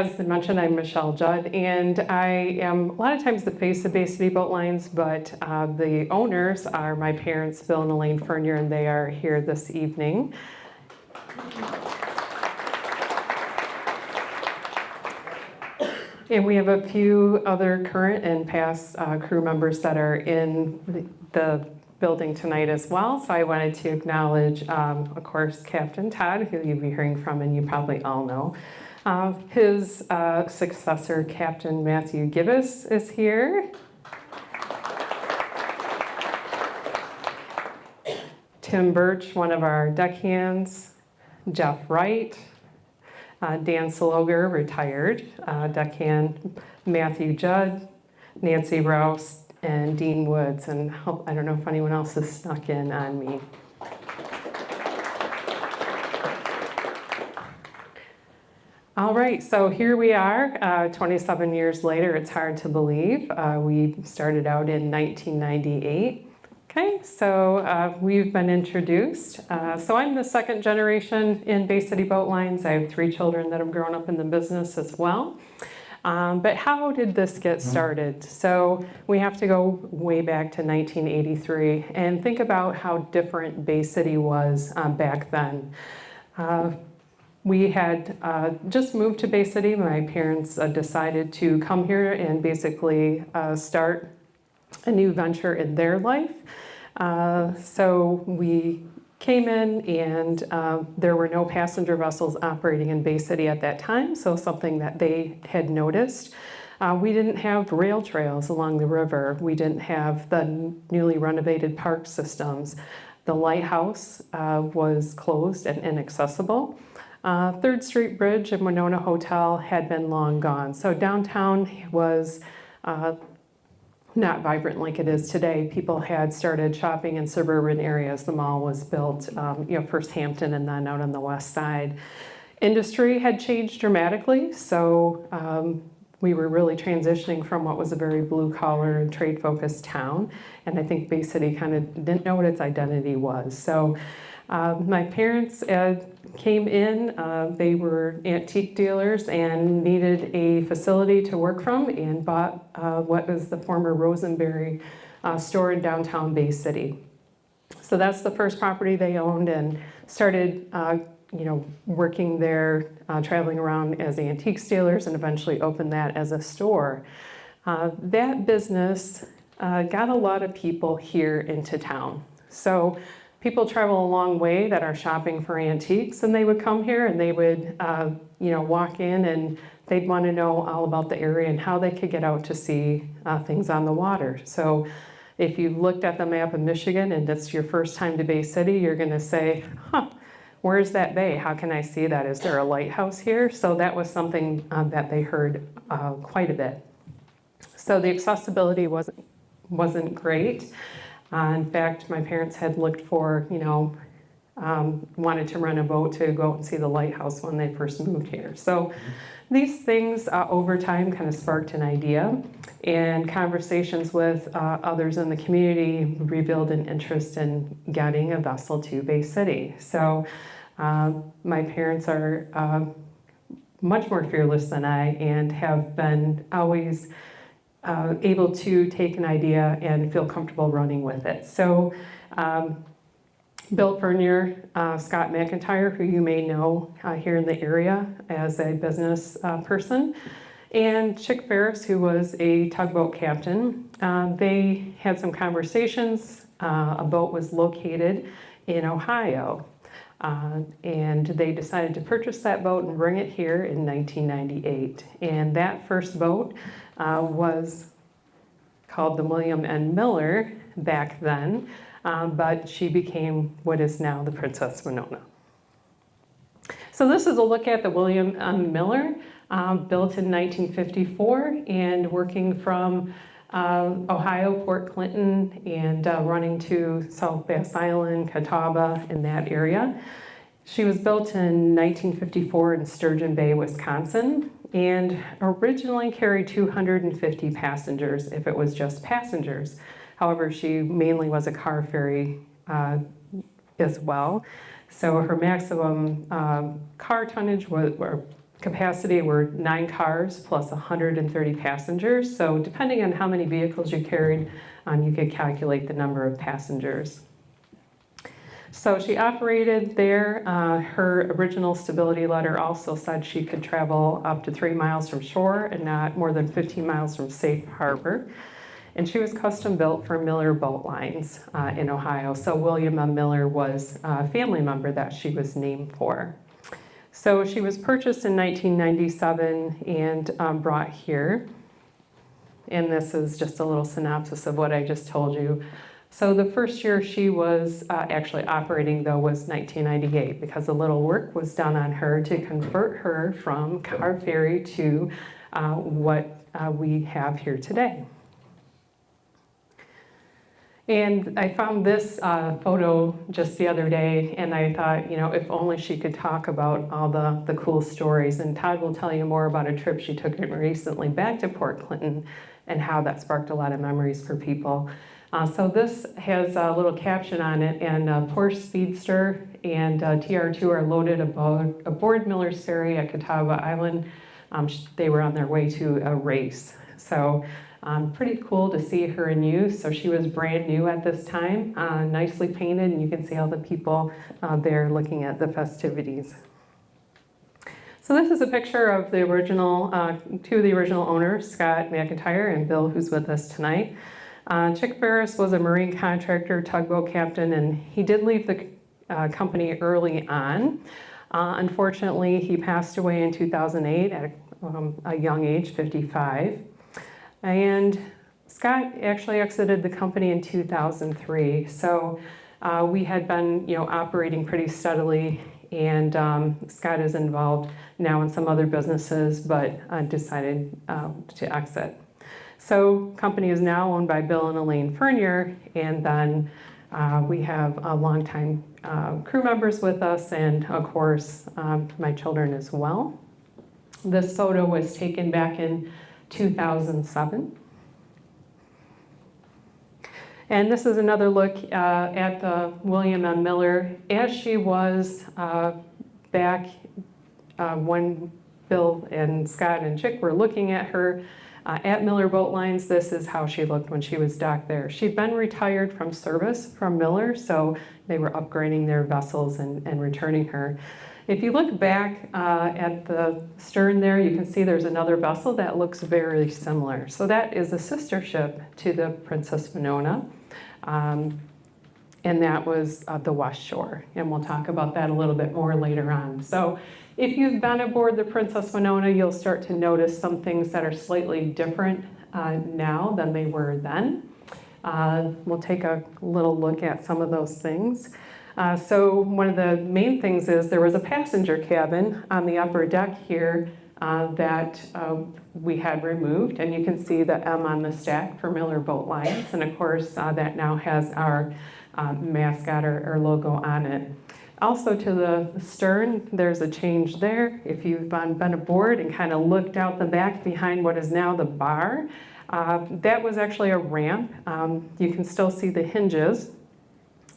as mentioned, I'm Michelle Judd, and I am a lot of times the face of Bay City Boat Lines, but the owners are my parents, Bill and Elaine Fernier, and they are here this evening. And we have a few other current and past crew members that are in the building tonight as well. So I wanted to acknowledge, of course, Captain Todd, who you'll be hearing from and you probably all know. His successor, Captain Matthew Gibbous, is here. Tim Birch, one of our deckhands. Jeff Wright. Dan Sloger, retired deckhand. Matthew Judd, Nancy Rouse, and Dean Woods. And I don't know if anyone else has snuck in on me. All right, so here we are, 27 years later. It's hard to believe. We started out in 1998. Okay, so we've been introduced. So I'm the second generation in Bay City Boat Lines. I have 3 children that have grown up in the business as well. But how did this get started? So we have to go way back to 1983 and think about how different Bay City was back then. We had just moved to Bay City. My parents decided to come here and basically start a new venture in their life. So we came in and there were no passenger vessels operating in Bay City at that time, so something that they had noticed. We didn't have rail trails along the river. We didn't have the newly renovated park systems. The lighthouse was closed and inaccessible. 3rd Street Bridge and Wenonah Hotel had been long gone. So downtown was not vibrant like it is today. People had started shopping in suburban areas. The mall was built, first Hampton and then out on the west side. Industry had changed dramatically, so we were really transitioning from what was a very blue-collar, trade-focused town, and I think Bay City kind of didn't know what its identity was. So my parents came in, they were antique dealers and needed a facility to work from and bought what was the former Rosenberry store in downtown Bay City. So that's the first property they owned and started working there, traveling around as antique dealers and eventually opened that as a store. That business got a lot of people here into town. So people travel a long way that are shopping for antiques, and they would come here and they would, walk in and they'd want to know all about the area and how they could get out to see things on the water. So if you looked at the map of Michigan and it's your first time to Bay City, you're going to say, where's that bay? How can I see that? Is there a lighthouse here? So that was something that they heard quite a bit. So the accessibility wasn't great. In fact, my parents had looked for, wanted to rent a boat to go out and see the lighthouse when they first moved here. So these things over time kind of sparked an idea, and conversations with others in the community revealed an interest in getting a vessel to Bay City. So my parents are much more fearless than I and have been always able to take an idea and feel comfortable running with it. So Bill Fernier, Scott McIntyre, who you may know here in the area as a business person, and Chick Ferris, who was a tugboat captain. They had some conversations. A boat was located in Ohio, and they decided to purchase that boat and bring it here in 1998. And that first boat was called the William N. Miller back then, but she became what is now the Princess Wenonah. So this is a look at the William M. Miller, built in 1954 and working from Ohio, Port Clinton, and running to South Bass Island, Catawba, in that area. She was built in 1954 in Sturgeon Bay, Wisconsin, and originally carried 250 passengers if it was just passengers. However, she mainly was a car ferry as well. So her maximum car tonnage was, or capacity were 9 cars plus 130 passengers. So depending on how many vehicles you carried, you could calculate the number of passengers. So she operated there. Her original stability letter also said she could travel up to 3 miles from shore and not more than 15 miles from safe harbor. And she was custom built for Miller Boat Lines in Ohio. So William M. Miller was a family member that she was named for. So she was purchased in 1997 and brought here. And this is just a little synopsis of what I just told you. So the first year she was actually operating, though, was 1998, because a little work was done on her to convert her from car ferry to what we have here today. And I found this photo just the other day, and I thought, you know, if only she could talk about all the cool stories. And Todd will tell you more about a trip she took recently back to Port Clinton and how that sparked a lot of memories for people. So this has a little caption on it, and Porsche Speedster and TR2 are loaded aboard Miller's Ferry at Catawba Island. They were on their way to a race. So pretty cool to see her in use. So she was brand new at this time, nicely painted, and you can see all the people there looking at the festivities. So this is a picture of the original, two of the original owners, Scott McIntyre and Bill, who's with us tonight. Chick Ferris was a marine contractor, tugboat captain, and he did leave the company early on. Unfortunately, he passed away in 2008 at a young age, 55. And Scott actually exited the company in 2003. So we had been, you know, operating pretty steadily, and Scott is involved now in some other businesses, but decided to exit. So company is now owned by Bill and Elaine Fernier, and then we have longtime crew members with us, and of course my children as well. This photo was taken back in 2007. And this is another look at the William M. Miller as she was back when Bill and Scott and Chick were looking at her at Miller Boat Lines. This is how she looked when she was docked there. She'd been retired from service from Miller, so they were upgrading their vessels and returning her. If you look back at the stern there, you can see there's another vessel that looks very similar. So that is a sister ship to the Princess Wenonah, and that was the West Shore. And we'll talk about that a little bit more later on. So if you've been aboard the Princess Wenonah, you'll start to notice some things that are slightly different now than they were then. We'll take a little look at some of those things. So one of the main things is there was a passenger cabin on the upper deck here that we had removed, and you can see the M on the stack for Miller Boat Lines, and of course that now has our mascot or logo on it. Also to the stern, there's a change there. If you've been aboard and kind of looked out the back behind what is now the bar, that was actually a ramp. You can still see the hinges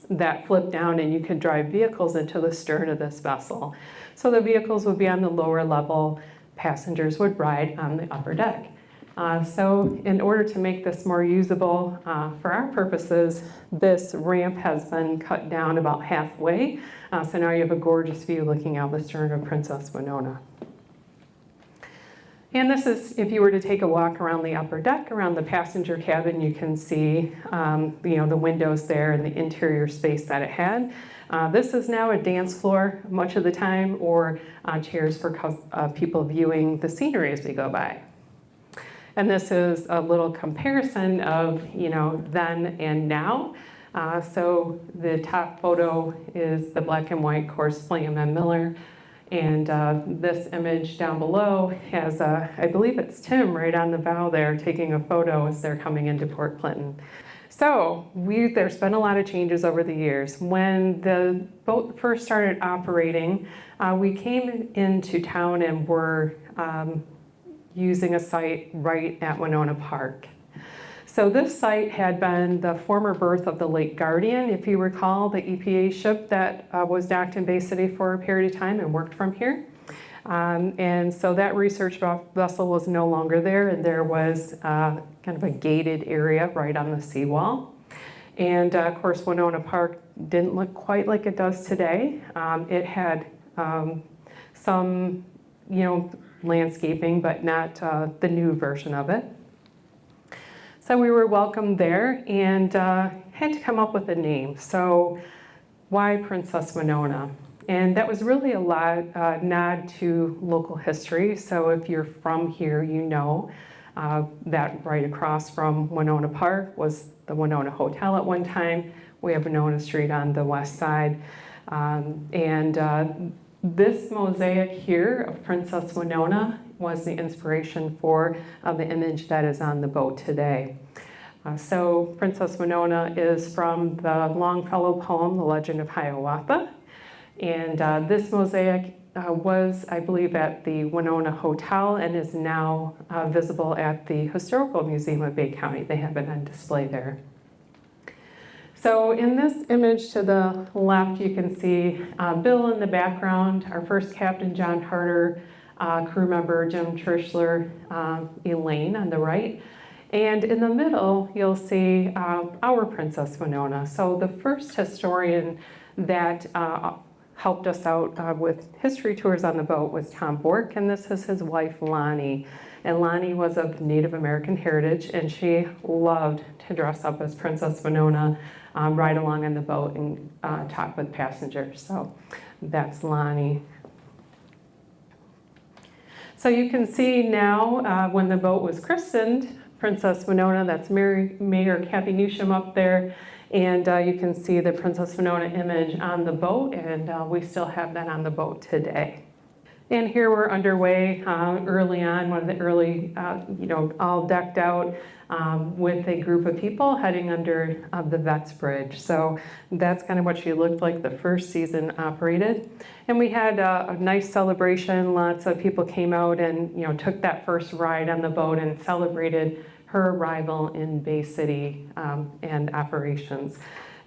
that flip down, and you could drive vehicles into the stern of this vessel. So the vehicles would be on the lower level, passengers would ride on the upper deck. So in order to make this more usable for our purposes, this ramp has been cut down about halfway. So now you have a gorgeous view looking out the stern of Princess Wenonah. And this is, if you were to take a walk around the upper deck, around the passenger cabin, you can see the windows there and the interior space that it had. This is now a dance floor much of the time, or chairs for people viewing the scenery as we go by. And this is a little comparison of, then and now. So the top photo is the black and white course William M. Miller. And this image down below has, I believe it's Tim right on the bow there taking a photo as they're coming into Port Clinton. So there's been a lot of changes over the years. When the boat first started operating, we came into town and were using a site right at Winona Park. So this site had been the former berth of the Lake Guardian, if you recall, the EPA ship that was docked in Bay City for a period of time and worked from here. And so that research vessel was no longer there, and there was kind of a gated area right on the seawall. And of course, Wenonah Park didn't look quite like it does today. It had some, landscaping, but not the new version of it. So we were welcomed there and had to come up with a name. So why Princess Wenonah? And that was really a nod to local history. So if you're from here, you know that right across from Wenonah Park was the Wenonah Hotel at one time. We have Wenonah Street on the west side. This mosaic here of Princess Wenonah was the inspiration for the image that is on the boat today. So Princess Wenonah is from the Longfellow poem, The Legend of Hiawatha. And this mosaic was, I believe, at the Wenonah Hotel and is now visible at the Historical Museum of Bay County. They have it on display there. So in this image to the left, you can see Bill in the background, our first captain, John Harder, crew member, Jim Trishler, Elaine on the right. And in the middle, you'll see our Princess Wenonah. So the first historian that helped us out with history tours on the boat was Tom Bork, and this is his wife, Lonnie. And Lonnie was of Native American heritage, and she loved to dress up as Princess Wenonah, ride along on the boat and talk with passengers. So that's Lonnie. So you can see now when the boat was christened, Princess Wenonah, that's Mayor Kathy Newsham up there. And you can see the Princess Wenonah image on the boat, and we still have that on the boat today. And here we're underway early on, one of the early, all decked out with a group of people heading under the Vets Bridge. So that's kind of what she looked like the first season operated. And we had a nice celebration. Lots of people came out and, took that first ride on the boat and celebrated her arrival in Bay City and operations.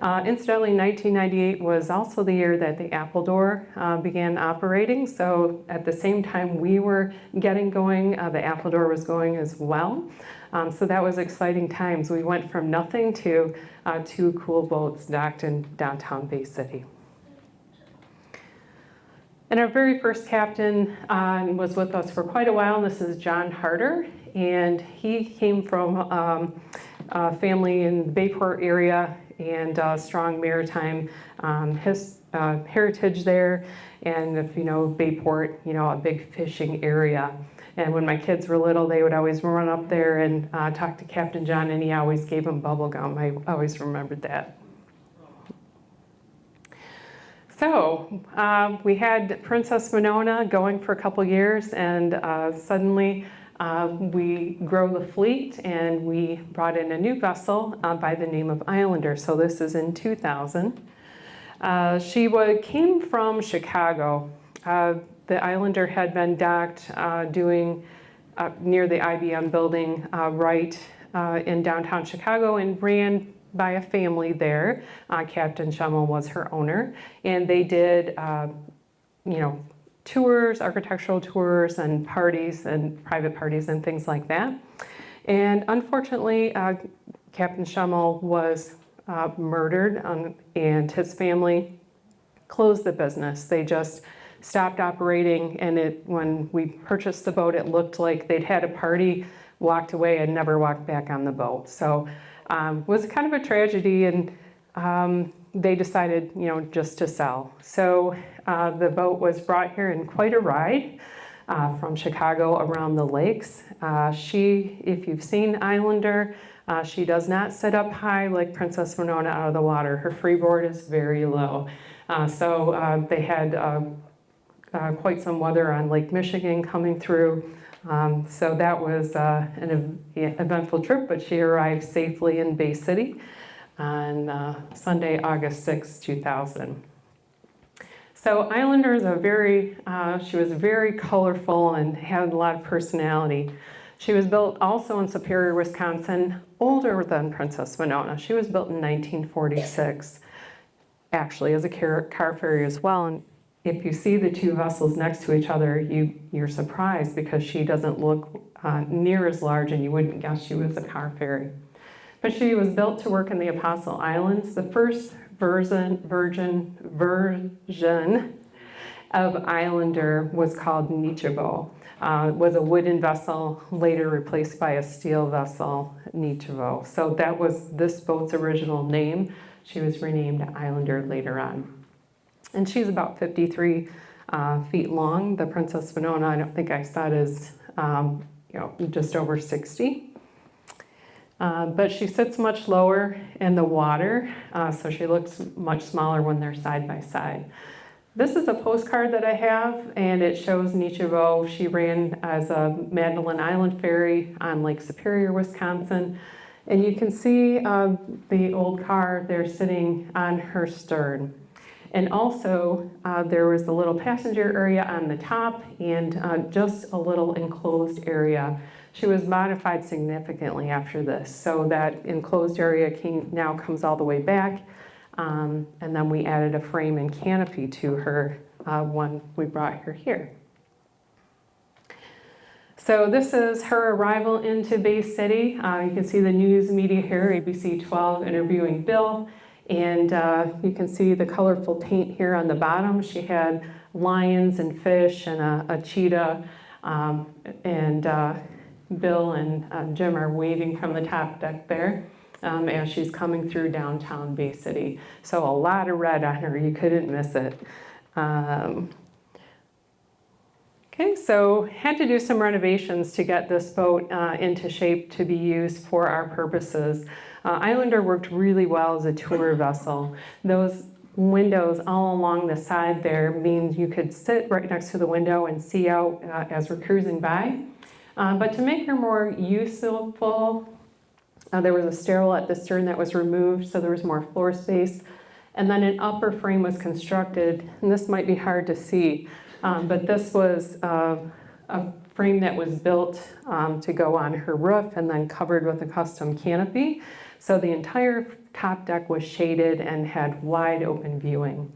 Incidentally, 1998 was also the year that the Apple Door began operating. So at the same time we were getting going, the Apple Door was going as well. So that was exciting times. We went from nothing to 2 cool boats docked in downtown Bay City. And our very first captain was with us for quite a while. This is John Harder, and he came from a family in the Bayport area and strong maritime heritage there. And if you know Bayport, a big fishing area. And when my kids were little, they would always run up there and talk to Captain John, and he always gave them bubble gum. I always remembered that. So we had Princess Wenonah going for a couple years, and suddenly we grow the fleet, and we brought in a new vessel by the name of Islander. So this is in 2000. She came from Chicago. The Islander had been docked doing near the IBM building right in downtown Chicago and ran by a family there. Captain Schemmel was her owner, and they did, tours, architectural tours, and parties, and private parties, and things like that. And unfortunately, Captain Schemmel was murdered, and his family closed the business. They just stopped operating, and when we purchased the boat, it looked like they'd had a party, walked away, and never walked back on the boat. So was kind of a tragedy, and they decided, just to sell. So the boat was brought here in quite a ride from Chicago around the lakes. If you've seen Islander, she does not sit up high like Princess Wenonah out of the water. Her freeboard is very low. So they had quite some weather on Lake Michigan coming through. So that was an eventful trip, but she arrived safely in Bay City on Sunday, August 6, 2000. So Islander is she was very colorful and had a lot of personality. She was built also in Superior, Wisconsin, older than Princess Wenonah. She was built in 1946, actually, as a car ferry as well. And if you see the two vessels next to each other, you're surprised because she doesn't look near as large, and you wouldn't guess she was a car ferry. But she was built to work in the Apostle Islands. The first version of Islander was called Nichevo. It was a wooden vessel, later replaced by a steel vessel, Nichevo. So that was this boat's original name. She was renamed Islander later on. And she's about 53 feet long. The Princess Wenonah, I don't think I said, is just over 60. But she sits much lower in the water, so she looks much smaller when they're side by side. This is a postcard that I have, and it shows Nichevo. She ran as a Magdalen Island ferry on Lake Superior, Wisconsin. And you can see the old car there sitting on her stern. And also, there was a little passenger area on the top and just a little enclosed area. She was modified significantly after this, so that enclosed area now comes all the way back, and then we added a frame and canopy to her when we brought her here. So this is her arrival into Bay City. You can see the news media here, ABC 12 interviewing Bill, and you can see the colorful paint here on the bottom. She had lions and fish and a cheetah, and Bill and Jim are waving from the top deck there as she's coming through downtown Bay City. So a lot of red on her, you couldn't miss it. Okay, so had to do some renovations to get this boat into shape to be used for our purposes. Islander worked really well as a tour vessel. Those windows all along the side there means you could sit right next to the window and see out as we're cruising by. But to make her more useful, there was a stairwell at the stern that was removed, so there was more floor space. And then an upper frame was constructed, and this might be hard to see, but this was a frame that was built to go on her roof and then covered with a custom canopy. So the entire top deck was shaded and had wide open viewing.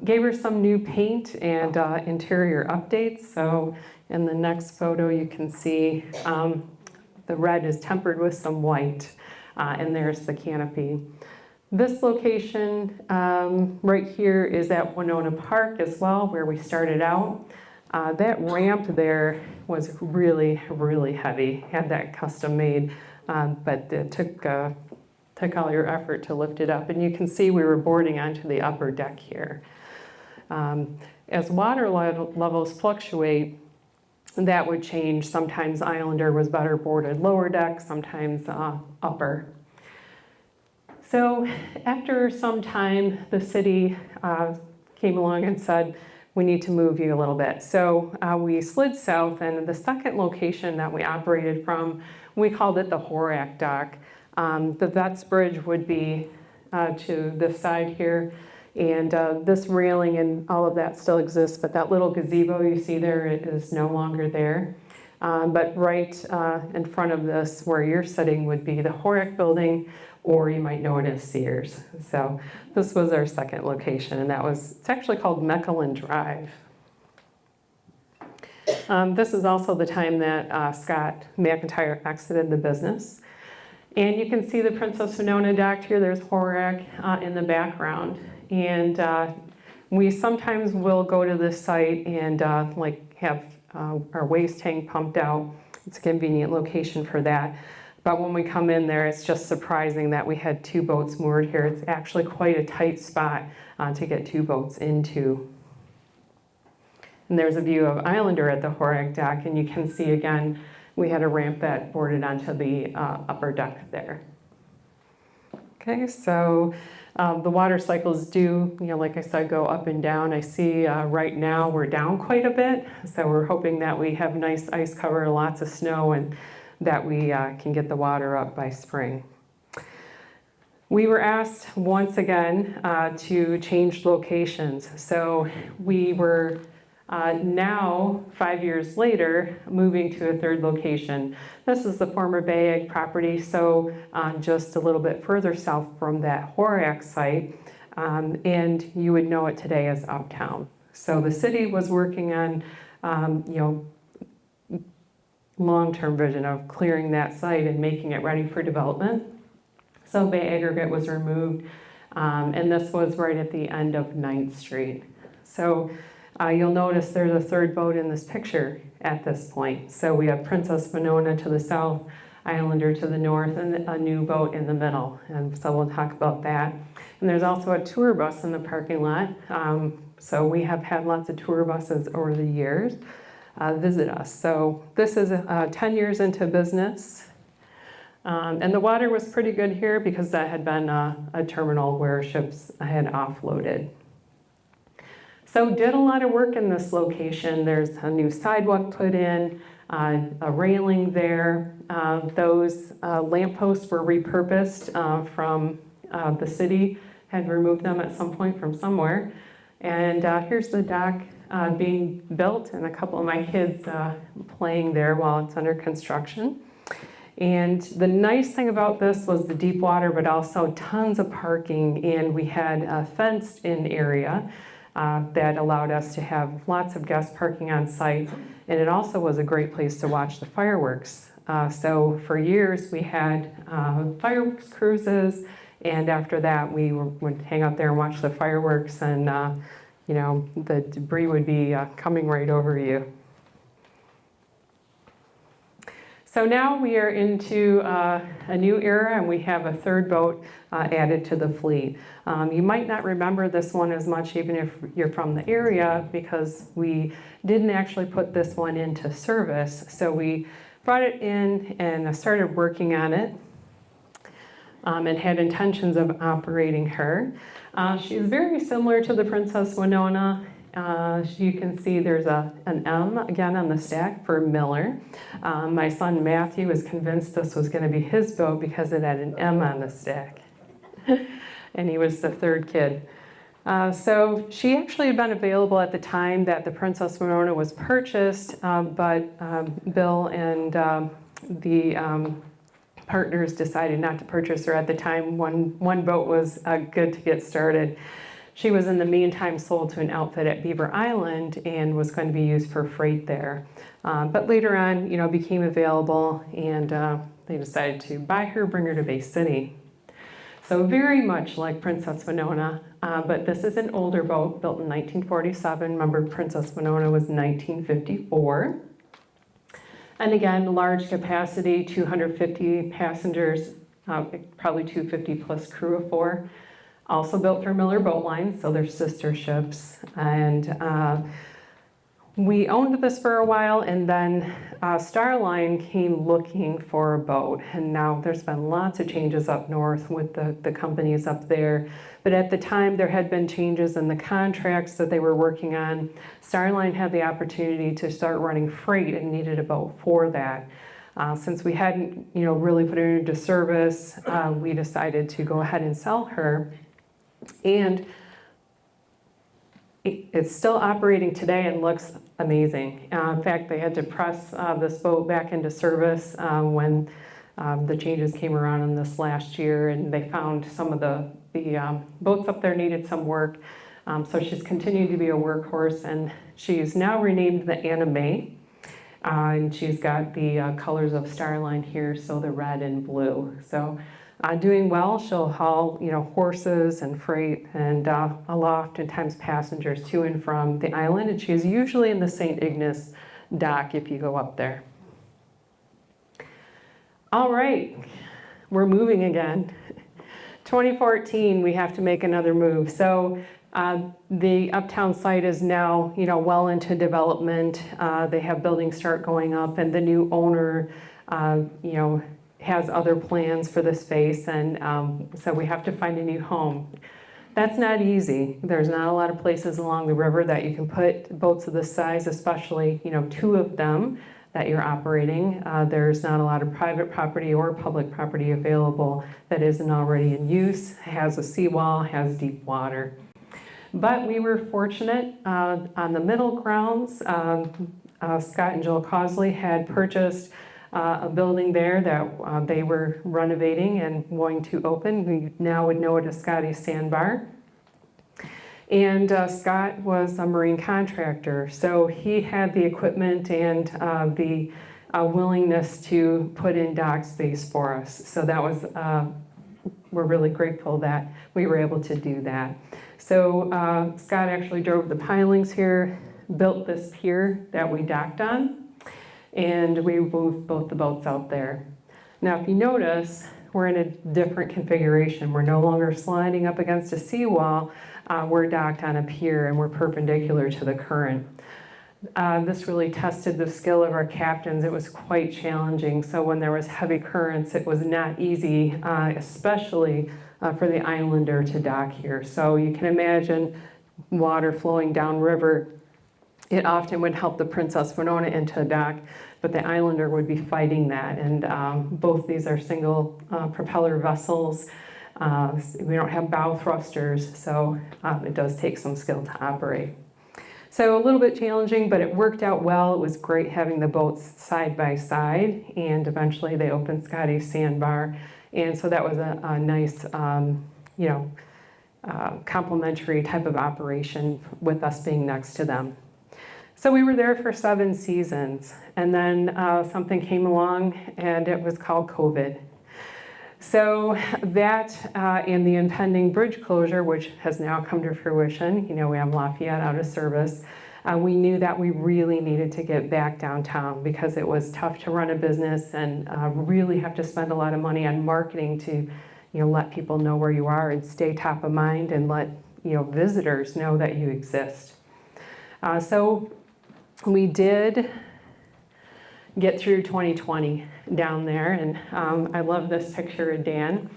Gave her some new paint and interior updates. So in the next photo, you can see the red is tempered with some white, and there's the canopy. This location right here is at Wenonah Park as well, where we started out. That ramp there was really, really heavy, had that custom made, but it took all your effort to lift it up. And you can see we were boarding onto the upper deck here. As water levels fluctuate, that would change. Sometimes Islander was better boarded lower deck, sometimes upper. So after some time, the city came along and said, we need to move you a little bit. So we slid south, and the second location that we operated from, we called it the Horak Dock. The Vets Bridge would be to this side here, and this railing and all of that still exists, but that little gazebo you see there is no longer there. But right in front of this, where you're sitting, would be the Horak building, or you might know it as Sears. So this was our second location, and it's actually called Meckelin Drive. This is also the time that Scott McIntyre exited the business. And you can see the Princess Wenonah docked here. There's Horak in the background. And we sometimes will go to this site and have our waste tank pumped out. It's a convenient location for that. But when we come in there, it's just surprising that we had two boats moored here. It's actually quite a tight spot to get two boats into. And there's a view of Islander at the Horak dock, and you can see again, we had a ramp that boarded onto the upper deck there. Okay, so the water cycles do, like I said, go up and down. I see right now we're down quite a bit, so we're hoping that we have nice ice cover, lots of snow, and that we can get the water up by spring. We were asked once again to change locations. So we were now, 5 years later, moving to a third location. This is the former Bay Egg property, so just a little bit further south from that Horak site, and you would know it today as Uptown. So the city was working on, long-term vision of clearing that site and making it ready for development. So Bay Aggregate was removed, and this was right at the end of 9th Street. So you'll notice there's a third boat in this picture at this point. So we have Princess Wenonah to the south, Islander to the north, and a new boat in the middle. And so we'll talk about that. And there's also a tour bus in the parking lot. So we have had lots of tour buses over the years visit us. So this is 10 years into business. And the water was pretty good here because that had been a terminal where ships had offloaded. So did a lot of work in this location. There's a new sidewalk put in, a railing there. Those lampposts were repurposed from the city, had removed them at some point from somewhere. And here's the dock being built and a couple of my kids playing there while it's under construction. And the nice thing about this was the deep water, but also tons of parking, and we had a fenced-in area that allowed us to have lots of guest parking on site, and it also was a great place to watch the fireworks. So for years we had fireworks cruises, and after that we would hang out there and watch the fireworks, and the debris would be coming right over you. So now we are into a new era, and we have a third boat added to the fleet. You might not remember this one as much even if you're from the area, because we didn't actually put this one into service. So we brought it in and started working on it and had intentions of operating her. She's very similar to the Princess Wenonah. You can see there's an M again on the stack for Miller. My son Matthew was convinced this was going to be his boat because it had an M on the stack. And he was the third kid. So she actually had been available at the time that the Princess Wenonah was purchased, but Bill and the partners decided not to purchase her at the time. One boat was good to get started. She was in the meantime sold to an outfit at Beaver Island and was going to be used for freight there. But later on, became available, and they decided to buy her, bring her to Bay City. So very much like Princess Wenonah, but this is an older boat built in 1947. Remember, Princess Wenonah was 1954. And again, large capacity, 250 passengers, probably 250 plus crew of 4. Also built for Miller Boat Line, so they're sister ships. And we owned this for a while, and then Starline came looking for a boat. And now there's been lots of changes up north with the companies up there. But at the time, there had been changes in the contracts that they were working on. Starline had the opportunity to start running freight and needed a boat for that. Since we hadn't, really put her into service, we decided to go ahead and sell her. And it's still operating today and looks amazing. In fact, they had to press this boat back into service when the changes came around in this last year, and they found some of the boats up there needed some work. So she's continued to be a workhorse, and she's now renamed the Anna May. And she's got the colors of Starline here, so the red and blue. So doing well. She'll haul, horses and freight and oftentimes passengers to and from the island. And she's usually in the St. Ignace dock if you go up there. All right, we're moving again. 2014, we have to make another move. So the Uptown site is now, well into development. They have buildings start going up, and the new owner, has other plans for the space, and so we have to find a new home. That's not easy. There's not a lot of places along the river that you can put boats of this size, especially 2 of them that you're operating. There's not a lot of private property or public property available that isn't already in use, has a seawall, has deep water. But we were fortunate on the middle grounds. Scott and Jill Causley had purchased a building there that they were renovating and going to open. We now would know it as Scotty's Sandbar. And Scott was a marine contractor, so he had the equipment and the willingness to put in dock space for us. So that was, we're really grateful that we were able to do that. So Scott actually drove the pilings here, built this pier that we docked on, and we moved both the boats out there. Now, if you notice, we're in a different configuration. We're no longer sliding up against a seawall. We're docked on a pier and we're perpendicular to the current. This really tested the skill of our captains. It was quite challenging. So when there was heavy currents, it was not easy, especially for the islander to dock here. So you can imagine water flowing downriver. It often would help the Princess Wenonah into dock, but the islander would be fighting that. And both these are single propeller vessels. We don't have bow thrusters, so it does take some skill to operate. So a little bit challenging, but it worked out well. It was great having the boats side by side, and eventually they opened Scotty's Sandbar, and so that was a nice, complementary type of operation with us being next to them. So we were there for 7 seasons, and then something came along, and it was called COVID. So that and the impending bridge closure, which has now come to fruition, we have Lafayette out of service, we knew that we really needed to get back downtown because it was tough to run a business and really have to spend a lot of money on marketing to let people know where you are and stay top of mind and let visitors know that you exist. So we did get through 2020 down there, and I love this picture of Dan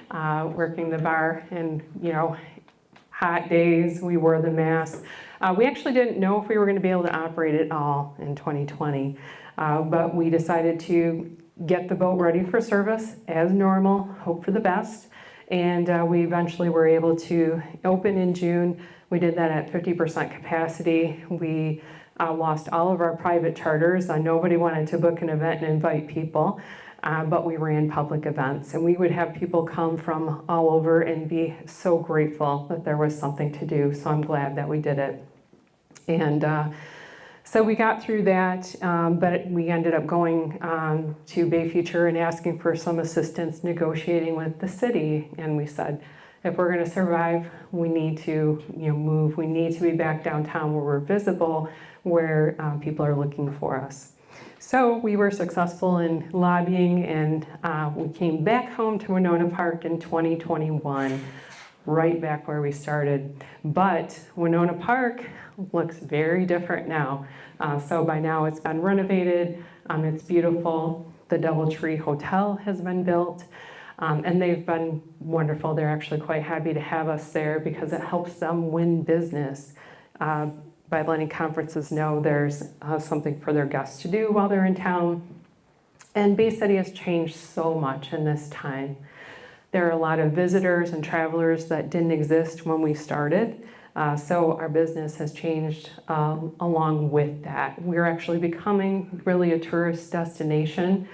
working the bar, and hot days, we wore the mask. We actually didn't know if we were going to be able to operate at all in 2020, but we decided to get the boat ready for service as normal, hope for the best, and we eventually were able to open in June. We did that at 50% capacity. We lost all of our private charters. Nobody wanted to book an event and invite people, but we ran public events, and we would have people come from all over and be so grateful that there was something to do. So I'm glad that we did it. And so we got through that, but we ended up going to Bay Future and asking for some assistance negotiating with the city. And we said, if we're going to survive, we need to move. We need to be back downtown where we're visible, where people are looking for us. So we were successful in lobbying, and we came back home to Wenonah Park in 2021, right back where we started. But Wenonah Park looks very different now. So by now it's been renovated, it's beautiful. The DoubleTree Hotel has been built, and they've been wonderful. They're actually quite happy to have us there because it helps them win business by letting conferences know there's something for their guests to do while they're in town. And Bay City has changed so much in this time. There are a lot of visitors and travelers that didn't exist when we started. So our business has changed along with that. We're actually becoming really a tourist destination.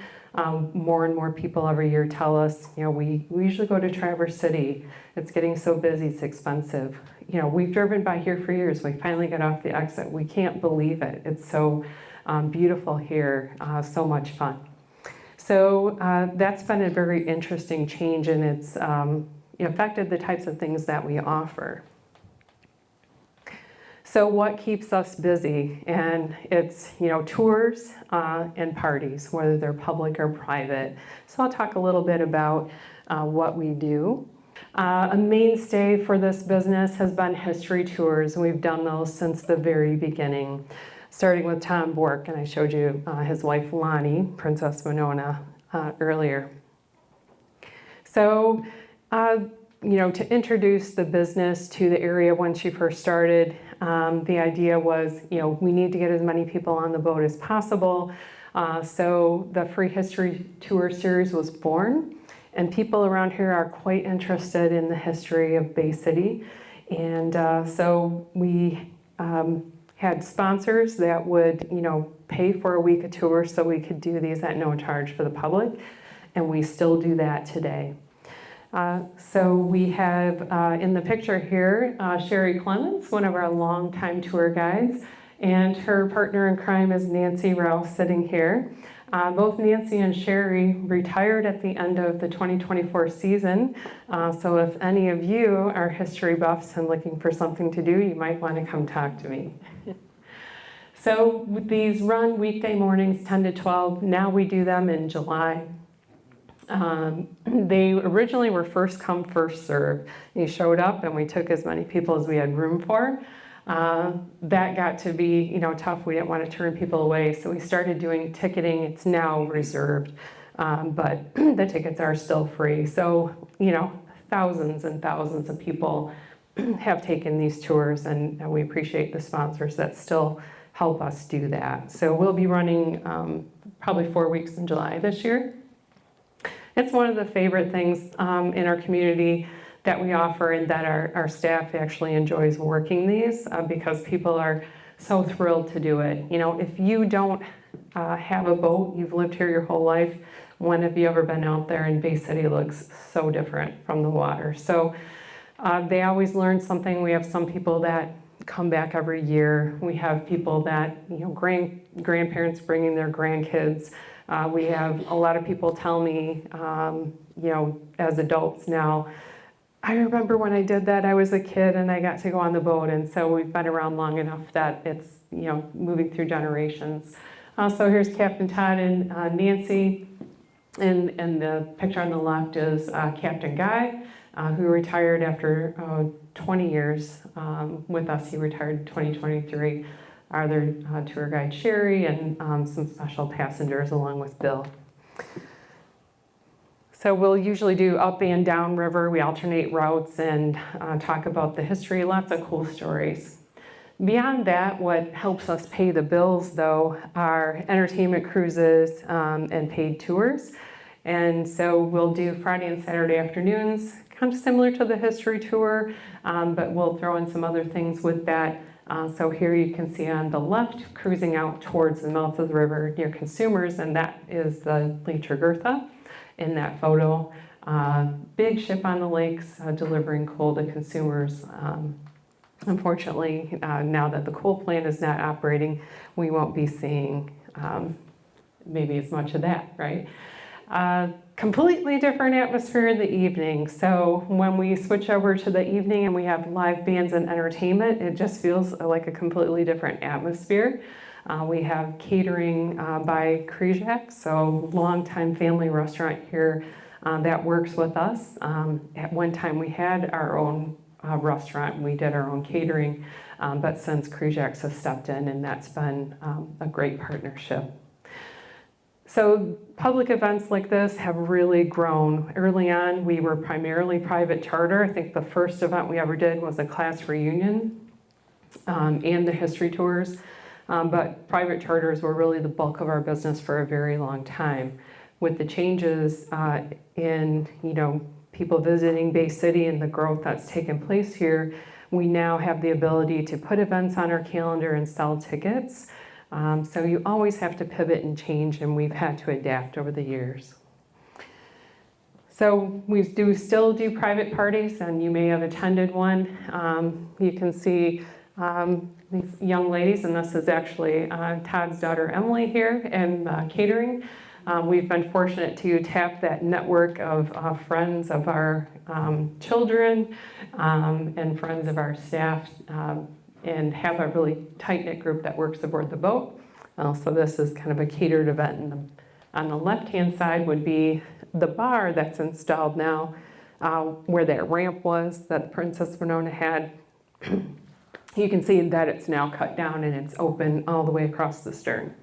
More and more people every year tell us, we usually go to Traverse City. It's getting so busy, it's expensive. We've driven by here for years. We finally got off the exit. We can't believe it. It's so beautiful here, so much fun. So that's been a very interesting change, and it's affected the types of things that we offer. So what keeps us busy? And it's, tours and parties, whether they're public or private. So I'll talk a little bit about what we do. A mainstay for this business has been history tours, and we've done those since the very beginning, starting with Tom Bork, and I showed you his wife Lonnie, Princess Wenonah, earlier. So, to introduce the business to the area when she first started, the idea was, we need to get as many people on the boat as possible. So the free history tour series was born. And people around here are quite interested in the history of Bay City. And so we had sponsors that would, pay for a week of tours so we could do these at no charge for the public. And we still do that today. So we have in the picture here, Sherry Clements, one of our longtime tour guides, and her partner in crime is Nancy Rouse sitting here. Both Nancy and Sherry retired at the end of the 2024 season. So if any of you are history buffs and looking for something to do, you might want to come talk to me. So these run weekday mornings 10 to 12. Now we do them in July. They originally were first come, first serve. You showed up and we took as many people as we had room for. That got to be, tough. We didn't want to turn people away, so we started doing ticketing. It's now reserved, but the tickets are still free. So, thousands and thousands of people have taken these tours, and we appreciate the sponsors that still help us do that. So we'll be running probably 4 weeks in July this year. It's one of the favorite things in our community that we offer, and that our staff actually enjoys working these because people are so thrilled to do it. If you don't have a boat, you've lived here your whole life, when have you ever been out there? And Bay City looks so different from the water. So they always learn something. We have some people that come back every year. We have people that, grandparents bringing their grandkids. We have a lot of people tell me, as adults now, I remember when I did that, I was a kid and I got to go on the boat. And so we've been around long enough that it's, moving through generations. So here's Captain Todd and Nancy. And the picture on the left is Captain Guy, who retired after 20 years with us. He retired in 2023. Our other tour guide, Sherry, and some special passengers along with Bill. So we'll usually do up and down river. We alternate routes and talk about the history, lots of cool stories. Beyond that, what helps us pay the bills, though, are entertainment cruises and paid tours. And so we'll do Friday and Saturday afternoons, kind of similar to the history tour, but we'll throw in some other things with that. So here you can see on the left, cruising out towards the mouth of the river near Consumers, and that is the Lake Jugurtha in that photo. Big ship on the lakes delivering coal to consumers. Unfortunately, now that the coal plant is not operating, we won't be seeing maybe as much of that, right? Completely different atmosphere in the evening. So when we switch over to the evening and we have live bands and entertainment, it just feels like a completely different atmosphere. We have catering by Krzyzak, so longtime family restaurant here that works with us. At one time we had our own restaurant, we did our own catering, but since Krzyzak has stepped in, and that's been a great partnership. So public events like this have really grown. Early on, we were primarily private charter. I think the first event we ever did was a class reunion and the history tours. But private charters were really the bulk of our business for a very long time. With the changes in, people visiting Bay City and the growth that's taken place here, we now have the ability to put events on our calendar and sell tickets. So you always have to pivot and change, and we've had to adapt over the years. So we still do private parties, and you may have attended one. You can see these young ladies, and this is actually Todd's daughter Emily here in catering. We've been fortunate to tap that network of friends of our children and friends of our staff and have a really tight-knit group that works aboard the boat. So this is kind of a catered event. And on the left-hand side would be the bar that's installed now where that ramp was that the Princess Wenonah had. You can see that it's now cut down and it's open all the way across the stern.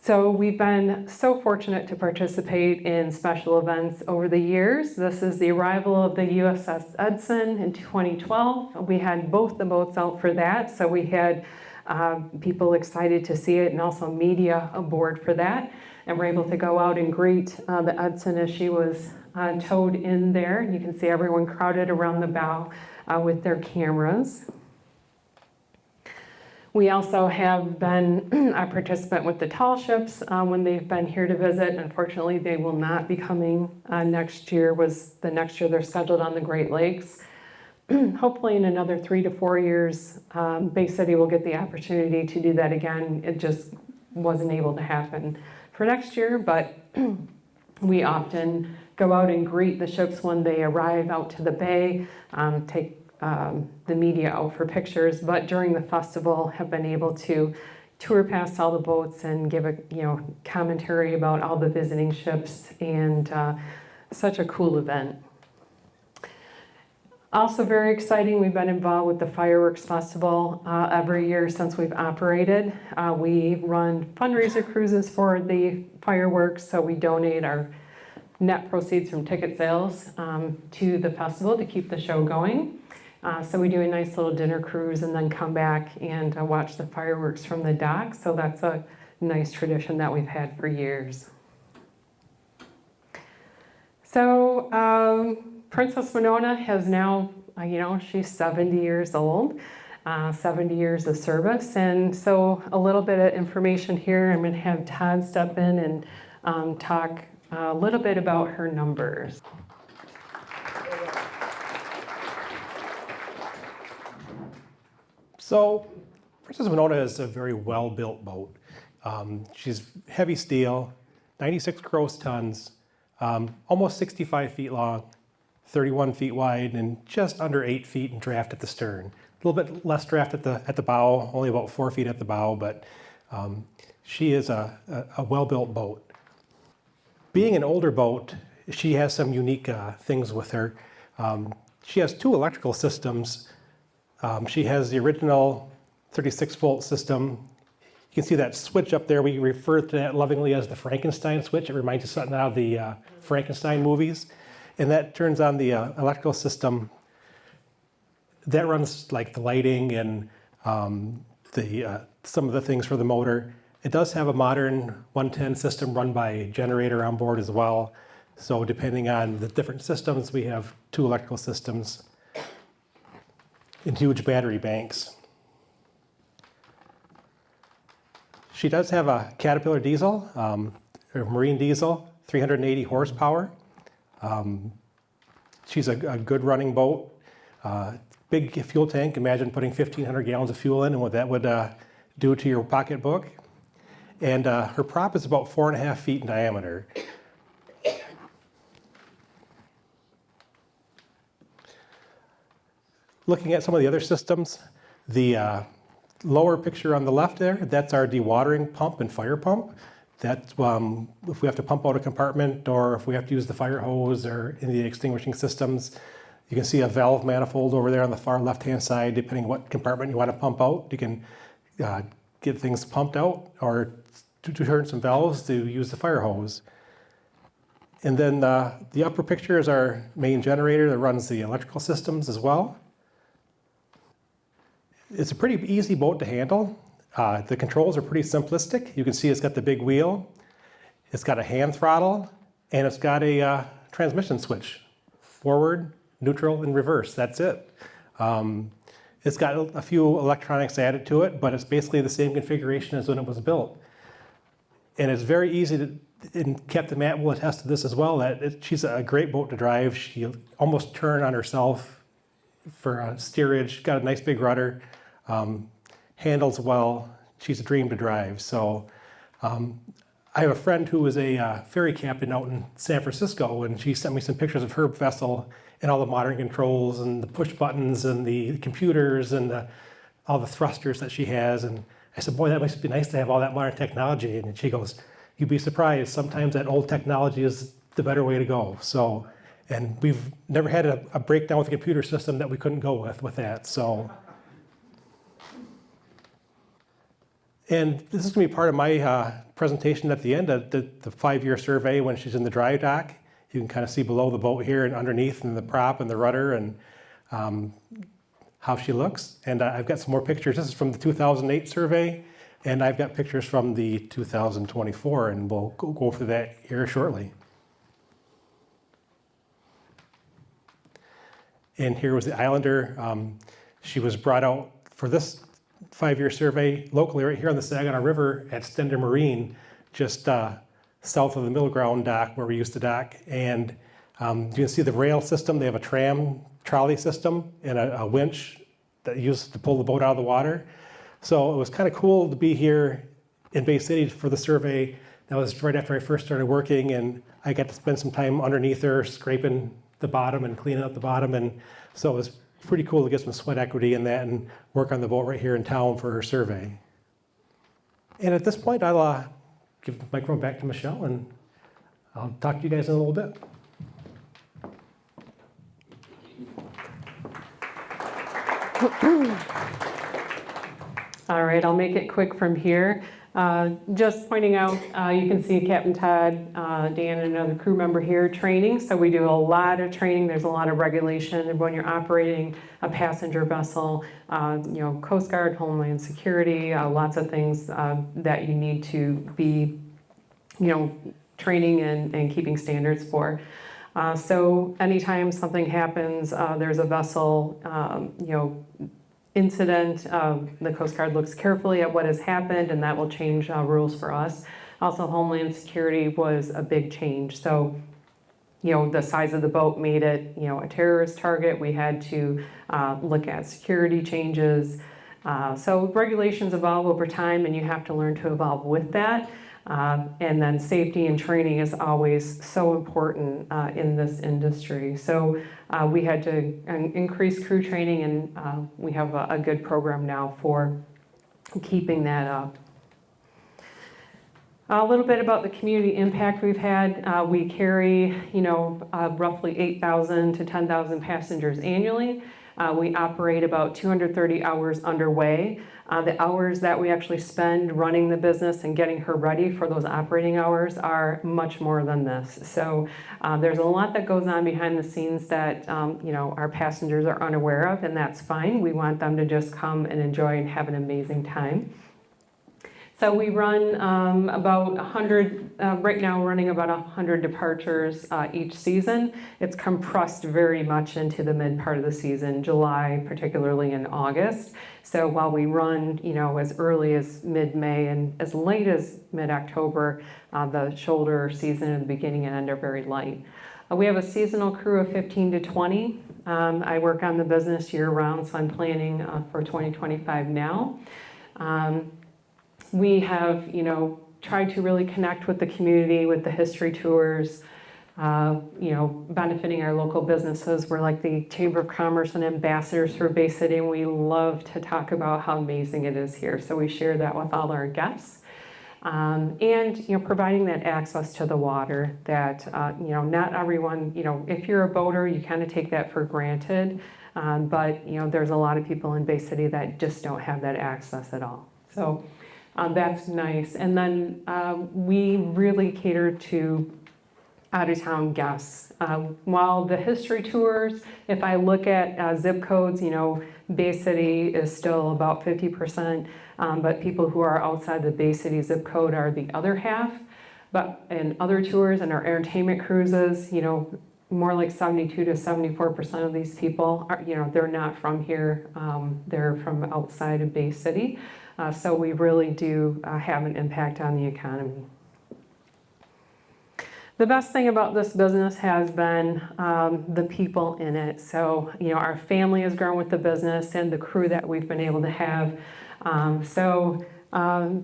So we've been so fortunate to participate in special events over the years. This is the arrival of the USS Edson in 2012. We had both the boats out for that, so we had people excited to see it and also media aboard for that. And we're able to go out and greet the Edson as she was towed in there. You can see everyone crowded around the bow with their cameras. We also have been a participant with the tall ships when they've been here to visit. Unfortunately, they will not be coming next year. Was the next year they're scheduled on the Great Lakes. Hopefully in another 3 to 4 years, Bay City will get the opportunity to do that again. It just wasn't able to happen for next year, but we often go out and greet the ships when they arrive out to the bay, take the media out for pictures, but during the festival have been able to tour past all the boats and give a commentary about all the visiting ships, and such a cool event. Also very exciting, we've been involved with the Fireworks Festival every year since we've operated. We run fundraiser cruises for the fireworks, so we donate our net proceeds from ticket sales to the festival to keep the show going. So we do a nice little dinner cruise and then come back and watch the fireworks from the dock. So that's a nice tradition that we've had for years. So Princess Wenonah has now, she's 70 years old, 70 years of service. And so a little bit of information here. I'm going to have Todd step in and talk a little bit about her numbers. So Princess Wenonah is a very well-built boat. She's heavy steel, 96 gross tons, almost 65 feet long, 31 feet wide, and just under 8 feet in draft at the stern. A little bit less draft at the bow, only about 4 feet at the bow, but she is a well-built boat. Being an older boat, she has some unique things with her. She has 2 electrical systems. She has the original 36-volt system. You can see that switch up there. We refer to that lovingly as the Frankenstein switch. It reminds you of something out of the Frankenstein movies. And that turns on the electrical system. That runs like the lighting and some of the things for the motor. It does have a modern 110 system run by a generator on board as well. So depending on the different systems, we have 2 electrical systems and huge battery banks. She does have a Caterpillar diesel, a marine diesel, 380 horsepower. She's a good running boat. Big fuel tank. Imagine putting 1,500 gallons of fuel in and what that would do to your pocketbook. And her prop is about 4.5 feet in diameter. Looking at some of the other systems, the lower picture on the left there, that's our dewatering pump and fire pump. That's if we have to pump out a compartment or if we have to use the fire hose or any of the extinguishing systems. You can see a valve manifold over there on the far left-hand side. Depending what compartment you want to pump out, you can get things pumped out or to turn some valves to use the fire hose. And then the upper picture is our main generator that runs the electrical systems as well. It's a pretty easy boat to handle. The controls are pretty simplistic. You can see it's got the big wheel, it's got a hand throttle, and it's got a transmission switch, forward, neutral, and reverse. That's it. It's got a few electronics added to it, but it's basically the same configuration as when it was built. And it's very easy to, and Captain Matt will attest to this as well, that she's a great boat to drive. She almost turned on herself for steerage, got a nice big rudder. Handles well. She's a dream to drive. So I have a friend who was a ferry captain out in San Francisco, and she sent me some pictures of her vessel and all the modern controls and the push buttons and the computers and all the thrusters that she has. And I said, boy, that must be nice to have all that modern technology. And she goes, you'd be surprised. Sometimes that old technology is the better way to go. So, and we've never had a breakdown with the computer system that we couldn't go with that. So. And this is going to be part of my presentation at the end of the 5-year survey when she's in the dry dock. You can kind of see below the boat here and underneath and the prop and the rudder and how she looks. And I've got some more pictures. This is from the 2008 survey, and I've got pictures from the 2024, and we'll go through that here shortly. And here was the Islander. She was brought out for this 5-year survey locally right here on the Saginaw River at Stender Marine, just south of the Middle Ground dock where we used to dock. And you can see the rail system. They have a tram trolley system and a winch that used to pull the boat out of the water. So it was kind of cool to be here in Bay City for the survey. That was right after I first started working, and I got to spend some time underneath her, scraping the bottom and cleaning up the bottom. And so it was pretty cool to get some sweat equity in that and work on the boat right here in town for her survey. And at this point, I'll give the microphone back to Michelle, and I'll talk to you guys in a little bit. All right, I'll make it quick from here. Just pointing out, you can see Captain Todd, Dan, and another crew member here training. So we do a lot of training. There's a lot of regulation when you're operating a passenger vessel, Coast Guard, Homeland Security, lots of things that you need to be, training and keeping standards for. So anytime something happens, there's a vessel, incident, the Coast Guard looks carefully at what has happened, and that will change rules for us. Also, Homeland Security was a big change. So, the size of the boat made it, a terrorist target. We had to look at security changes. So regulations evolve over time, and you have to learn to evolve with that. And then safety and training is always so important in this industry. So we had to increase crew training, and we have a good program now for keeping that up. A little bit about the community impact we've had. We carry, roughly 8,000 to 10,000 passengers annually. We operate about 230 hours underway. The hours that we actually spend running the business and getting her ready for those operating hours are much more than this. So there's a lot that goes on behind the scenes that our passengers are unaware of, and that's fine. We want them to just come and enjoy and have an amazing time. So we run about 100, right now we're running about 100 departures each season. It's compressed very much into the mid part of the season, July, particularly in August. So while we run, as early as mid-May and as late as mid-October, the shoulder season and the beginning and end are very light. We have a seasonal crew of 15 to 20. I work on the business year-round, so I'm planning for 2025 now. We have, tried to really connect with the community with the history tours, benefiting our local businesses. We're like the Chamber of Commerce and ambassadors for Bay City, and we love to talk about how amazing it is here. So we share that with all our guests. And, providing that access to the water that, not everyone, if you're a boater, you kind of take that for granted. But, there's a lot of people in Bay City that just don't have that access at all. So that's nice. And then we really cater to out-of-town guests. While the history tours, if I look at zip codes, Bay City is still about 50%, but people who are outside the Bay City zip code are the other half. But in other tours and our entertainment cruises, more like 72 to 74% of these people are, they're not from here. They're from outside of Bay City. So we really do have an impact on the economy. The best thing about this business has been the people in it. So, our family has grown with the business and the crew that we've been able to have.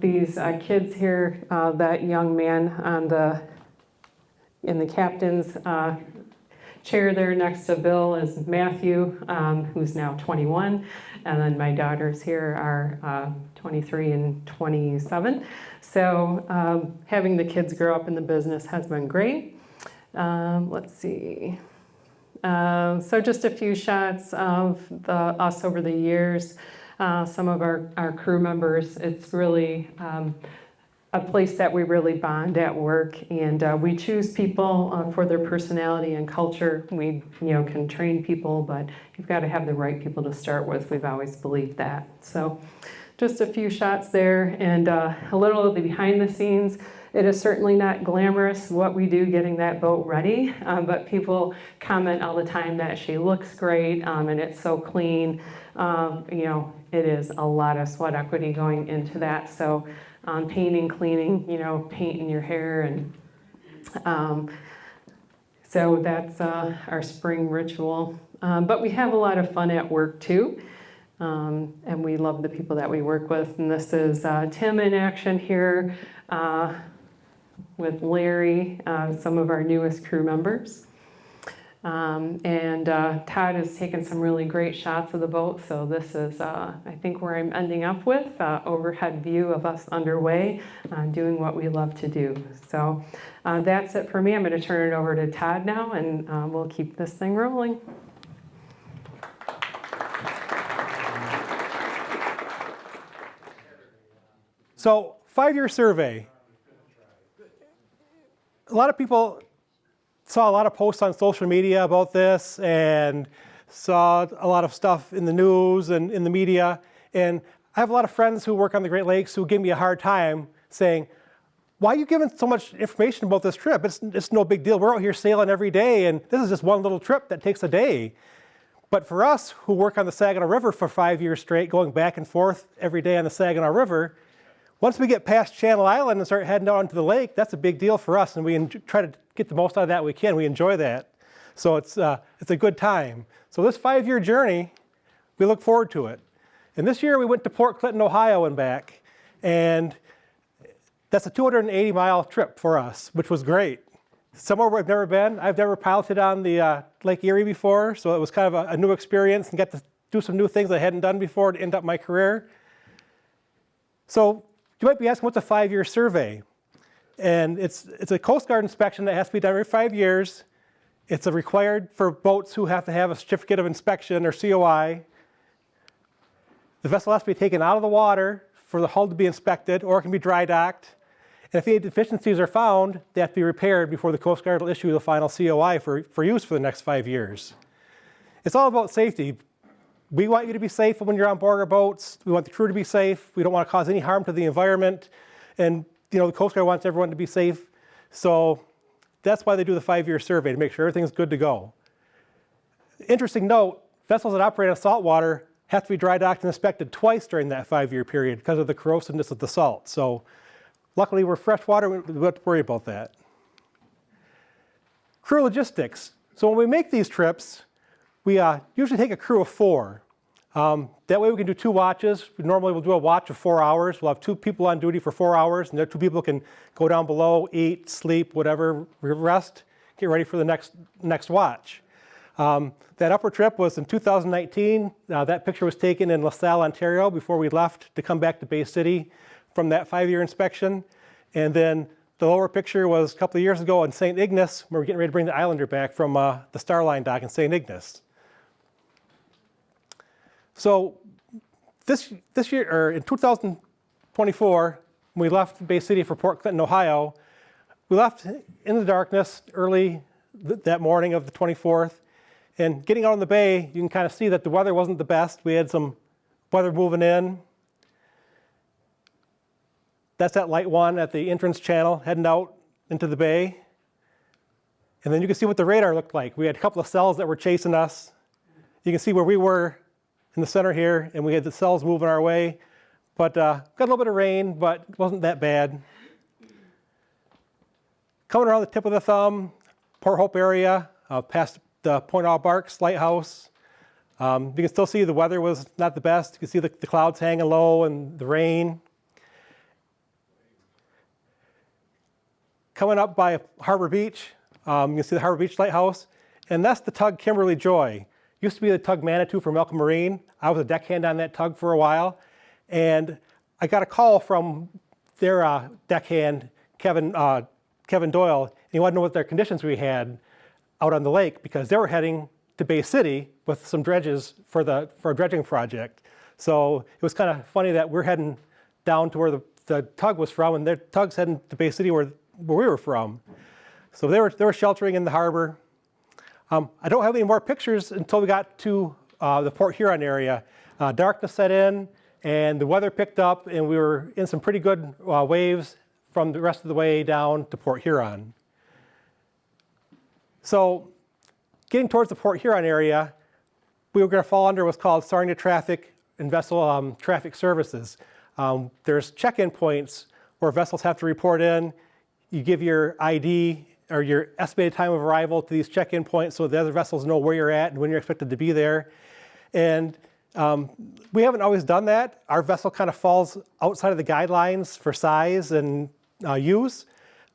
These kids here, that young man in the captain's chair there next to Bill is Matthew, who's now 21. And then my daughters here are 23 and 27. So having the kids grow up in the business has been great. Let's see. So just a few shots of us over the years. Some of our crew members. It's really a place that we really bond at work, and we choose people for their personality and culture. We can train people, but you've got to have the right people to start with. We've always believed that. So just a few shots there, and a little of the behind the scenes. It is certainly not glamorous what we do getting that boat ready, but people comment all the time that she looks great and it's so clean. It is a lot of sweat equity going into that. So painting, cleaning, painting your hair, and so that's our spring ritual. But we have a lot of fun at work too. And we love the people that we work with. And this is Tim in action here with Larry, some of our newest crew members. And Todd has taken some really great shots of the boat. So this is, I think, where I'm ending up with overhead view of us underway, doing what we love to do. So that's it for me. I'm going to turn it over to Todd now, and we'll keep this thing rolling. So, 5-year survey. A lot of people saw a lot of posts on social media about this and saw a lot of stuff in the news and in the media. And I have a lot of friends who work on the Great Lakes who give me a hard time saying, why are you giving so much information about this trip? It's no big deal. We're out here sailing every day, and this is just one little trip that takes a day. But for us who work on the Saginaw River for 5 years straight, going back and forth every day on the Saginaw River, once we get past Channel Island and start heading out into the lake, that's a big deal for us, and we try to get the most out of that we can. We enjoy that. So it's a good time. So this 5-year journey, we look forward to it. And this year we went to Port Clinton, Ohio and back. And that's a 280-mile trip for us, which was great. Somewhere where I've never been. I've never piloted on the Lake Erie before, so it was kind of a new experience and got to do some new things I hadn't done before to end up my career. So you might be asking, what's a 5-year survey? And it's a Coast Guard inspection that has to be done every 5 years. It's required for boats who have to have a certificate of inspection or COI. The vessel has to be taken out of the water for the hull to be inspected, or it can be dry docked. And if any deficiencies are found, they have to be repaired before the Coast Guard will issue the final COI for use for the next 5 years. It's all about safety. We want you to be safe when you're on board our boats. We want the crew to be safe. We don't want to cause any harm to the environment. And the Coast Guard wants everyone to be safe. So that's why they do the 5-year survey, to make sure everything's good to go. Interesting note, vessels that operate on saltwater have to be dry docked and inspected twice during that 5-year period because of the corrosiveness of the salt. So luckily we're freshwater, we don't have to worry about that. Crew logistics. So when we make these trips, we usually take a crew of 4. That way we can do 2 watches. Normally we'll do a watch of 4 hours. We'll have 2 people on duty for 4 hours, and the 2 people can go down below, eat, sleep, whatever, rest, get ready for the next watch. That upper trip was in 2019. That picture was taken in LaSalle, Ontario, before we left to come back to Bay City from that 5-year inspection. And then the lower picture was a couple of years ago in St. Ignace, where we're getting ready to bring the Islander back from the Starline dock in St. Ignace. So this year, or in 2024, when we left Bay City for Port Clinton, Ohio, we left in the darkness early that morning of the 24th. And getting out on the bay, you can kind of see that the weather wasn't the best. We had some weather moving in. That's that light one at the entrance channel heading out into the bay. And then you can see what the radar looked like. We had a couple of cells that were chasing us. You can see where we were in the center here, and we had the cells moving our way. But got a little bit of rain, but it wasn't that bad. Coming around the tip of the thumb, Port Hope area, past the Point Au Barks Lighthouse. You can still see the weather was not the best. You can see the clouds hanging low and the rain. Coming up by Harbor Beach, you can see the Harbor Beach Lighthouse, and that's the tug Kimberly Joy. Used to be the tug Manitou from Malcolm Marine. I was a deckhand on that tug for a while, and I got a call from their deckhand, Kevin Doyle, and he wanted to know what their conditions we had out on the lake, because they were heading to Bay City with some dredges for a dredging project. So it was kind of funny that we're heading down to where the tug was from, and their tug's heading to Bay City where we were from. So they were sheltering in the harbor. I don't have any more pictures until we got to the Port Huron area. Darkness set in, and the weather picked up, and we were in some pretty good waves from the rest of the way down to Port Huron. So getting towards the Port Huron area, we were going to fall under what's called Starting to Traffic and Vessel Traffic Services. There's check-in points where vessels have to report in. You give your ID or your estimated time of arrival to these check-in points so the other vessels know where you're at and when you're expected to be there. And we haven't always done that. Our vessel kind of falls outside of the guidelines for size and use.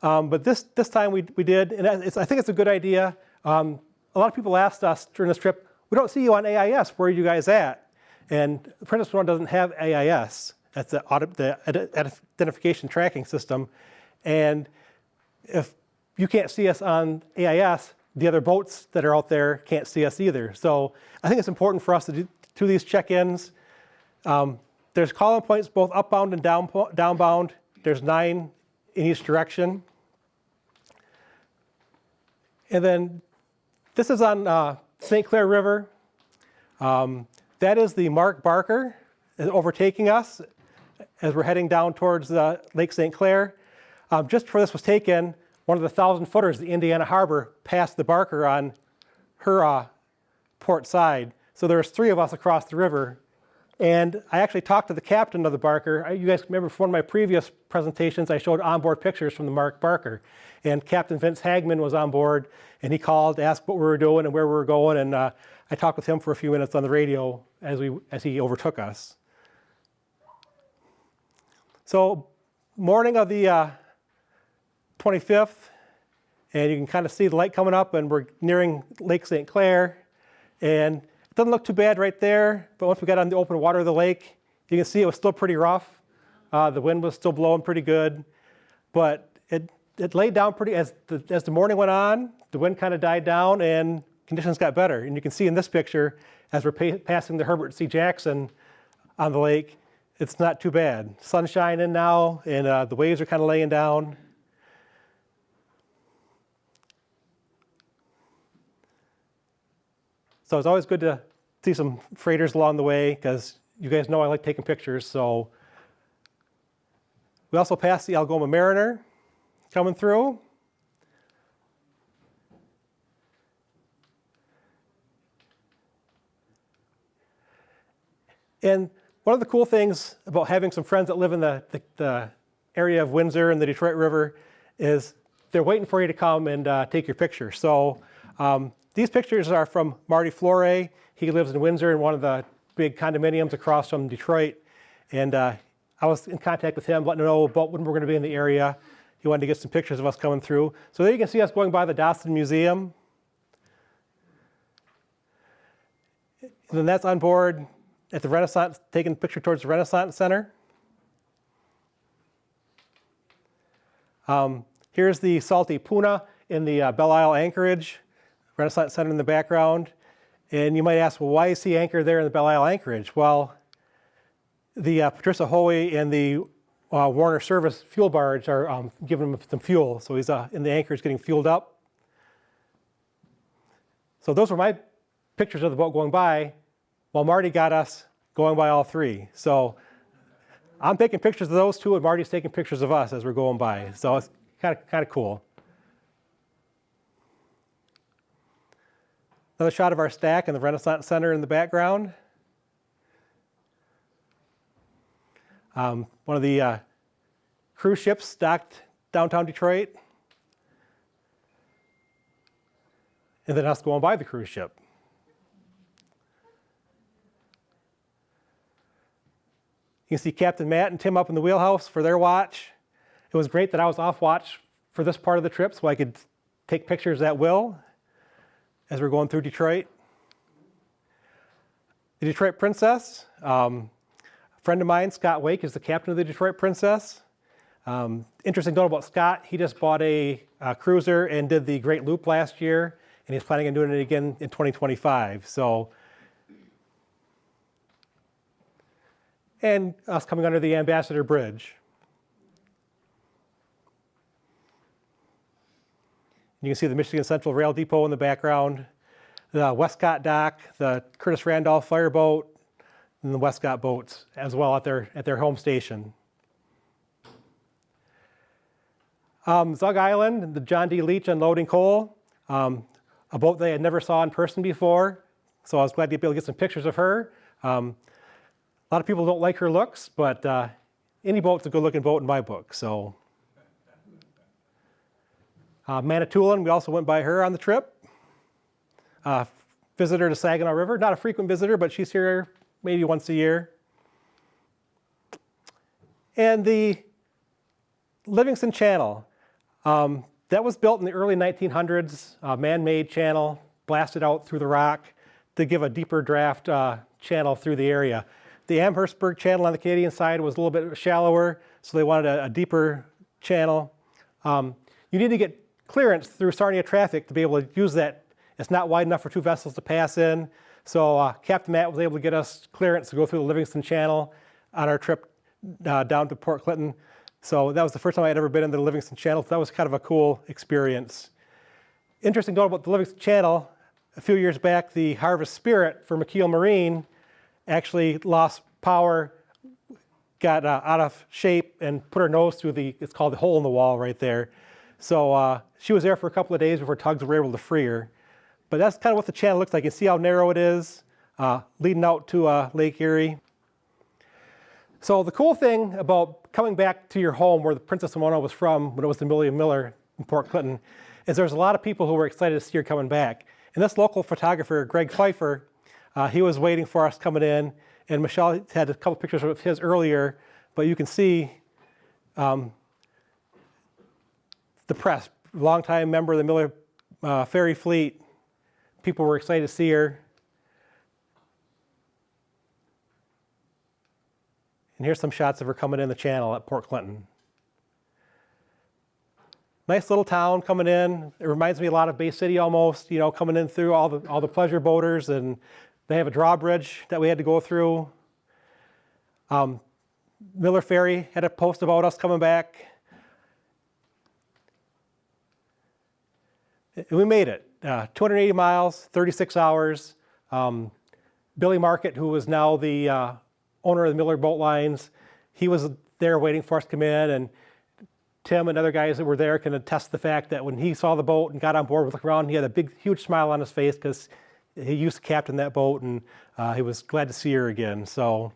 But this time we did, and I think it's a good idea. A lot of people asked us during this trip, we don't see you on AIS, where are you guys at? And Princess Wenonah doesn't have AIS. That's the identification tracking system. And if you can't see us on AIS, the other boats that are out there can't see us either. So I think it's important for us to do these check-ins. There's call-in points both upbound and downbound. There's 9 in each direction. And then this is on St. Clair River. That is the Mark Barker overtaking us as we're heading down towards Lake St. Clair. Just before this was taken, one of the 1,000-footers, the Indiana Harbor, passed the Barker on her port side. So there was 3 of us across the river. And I actually talked to the captain of the Barker. You guys remember from one of my previous presentations, I showed onboard pictures from the Mark Barker. And Captain Vince Hagman was on board, and he called, asked what we were doing and where we were going. And I talked with him for a few minutes on the radio as he overtook us. So morning of the 25th, and you can kind of see the light coming up, and we're nearing Lake St. Clair. And it doesn't look too bad right there, but once we got on the open water of the lake, you can see it was still pretty rough. The wind was still blowing pretty good, but it laid down pretty, as the morning went on, the wind kind of died down and conditions got better. And you can see in this picture, as we're passing the Herbert C. Jackson on the lake, it's not too bad. Sun's shining now, and the waves are kind of laying down. So it's always good to see some freighters along the way, because you guys know I like taking pictures. So we also passed the Algoma Mariner coming through. And one of the cool things about having some friends that live in the area of Windsor and the Detroit River is they're waiting for you to come and take your picture. So these pictures are from Marty Flore. He lives in Windsor in one of the big condominiums across from Detroit. And I was in contact with him, letting him know about when we're going to be in the area. He wanted to get some pictures of us coming through. So there you can see us going by the Dawson Museum. And then that's on board at the Renaissance, taking a picture towards the Renaissance Center. Here's the Salty Puna in the Belle Isle anchorage, Renaissance Center in the background. And you might ask, well, why is he anchored there in the Belle Isle anchorage? Well, the Patricia Hoey and the Warner Service fuel barge are giving him some fuel. So he's in the anchorage getting fueled up. So those were my pictures of the boat going by, while Marty got us going by all 3. So I'm taking pictures of those 2, and Marty's taking pictures of us as we're going by. So it's kind of cool. Another shot of our stack in the Renaissance Center in the background. One of the cruise ships docked downtown Detroit. And then us going by the cruise ship. You can see Captain Matt and Tim up in the wheelhouse for their watch. It was great that I was off watch for this part of the trip so I could take pictures at will as we're going through Detroit. The Detroit Princess. A friend of mine, Scott Wake, is the captain of the Detroit Princess. Interesting note about Scott, he just bought a cruiser and did the Great Loop last year, and he's planning on doing it again in 2025. So, and us coming under the Ambassador Bridge. You can see the Michigan Central Rail Depot in the background, the Westcott Dock, the Curtis Randolph Fireboat, and the Westcott boats as well at their home station. Zug Island, the John D. Leach unloading coal, a boat they had never saw in person before. So I was glad to be able to get some pictures of her. A lot of people don't like her looks, but any boat's a good-looking boat in my book. So Manitoulin, we also went by her on the trip. Visitor to Saginaw River, not a frequent visitor, but she's here maybe once a year. And the Livingston Channel, that was built in the early 1900s, a man-made channel, blasted out through the rock to give a deeper draft channel through the area. The Amherstburg Channel on the Canadian side was a little bit shallower, so they wanted a deeper channel. You need to get clearance through Sarnia traffic to be able to use that. It's not wide enough for two vessels to pass in. So Captain Matt was able to get us clearance to go through the Livingston Channel on our trip down to Port Clinton. So that was the first time I had ever been in the Livingston Channel. So that was kind of a cool experience. Interesting note about the Livingston Channel, a few years back, the Harvest Spirit for McKeel Marine actually lost power, got out of shape, and put her nose through it's called the hole in the wall right there. So she was there for a couple of days before tugs were able to free her. But that's kind of what the channel looks like. You see how narrow it is, leading out to Lake Erie. So the cool thing about coming back to your home where the Princess Wenonah was from when it was the William Miller in Port Clinton is there's a lot of people who were excited to see her coming back. And this local photographer, Greg Pfeiffer, he was waiting for us coming in. And Michelle had a couple pictures of his earlier, but you can see the press, longtime member of the Miller Ferry Fleet. People were excited to see her. And here's some shots of her coming in the channel at Port Clinton. Nice little town coming in. It reminds me a lot of Bay City almost, you know, coming in through all the pleasure boaters, and they have a drawbridge that we had to go through. Miller Ferry had a post about us coming back. And we made it. 280 miles, 36 hours. Billy Market, who was now the owner of the Miller Boat Lines, he was there waiting for us to come in, and Tim and other guys that were there can attest the fact that when he saw the boat and got on board, looked around, he had a big, huge smile on his face because he used to captain that boat, and he was glad to see her again. So,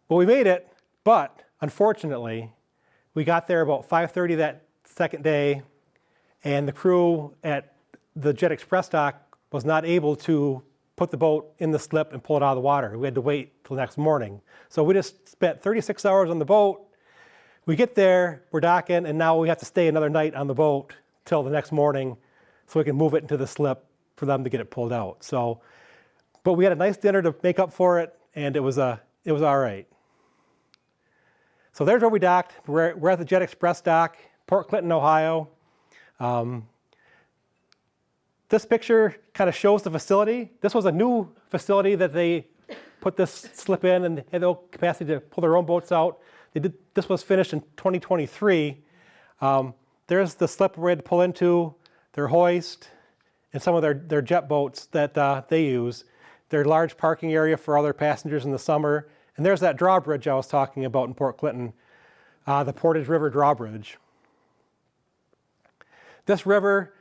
well, we made it, but unfortunately, we got there about 5:30 that second day, and the crew at the Jet Express dock was not able to put the boat in the slip and pull it out of the water. We had to wait till the next morning. So we just spent 36 hours on the boat. We get there, we're docking, and now we have to stay another night on the boat till the next morning so we can move it into the slip for them to get it pulled out. So, but we had a nice dinner to make up for it, and it was all right. So there's where we docked. We're at the Jet Express dock, Port Clinton, Ohio. This picture kind of shows the facility. This was a new facility that they put this slip in and had the capacity to pull their own boats out. This was finished in 2023. There's the slip we had to pull into, their hoist, and some of their jet boats that they use. Their large parking area for other passengers in the summer. And there's that drawbridge I was talking about in Port Clinton, the Portage River drawbridge. This river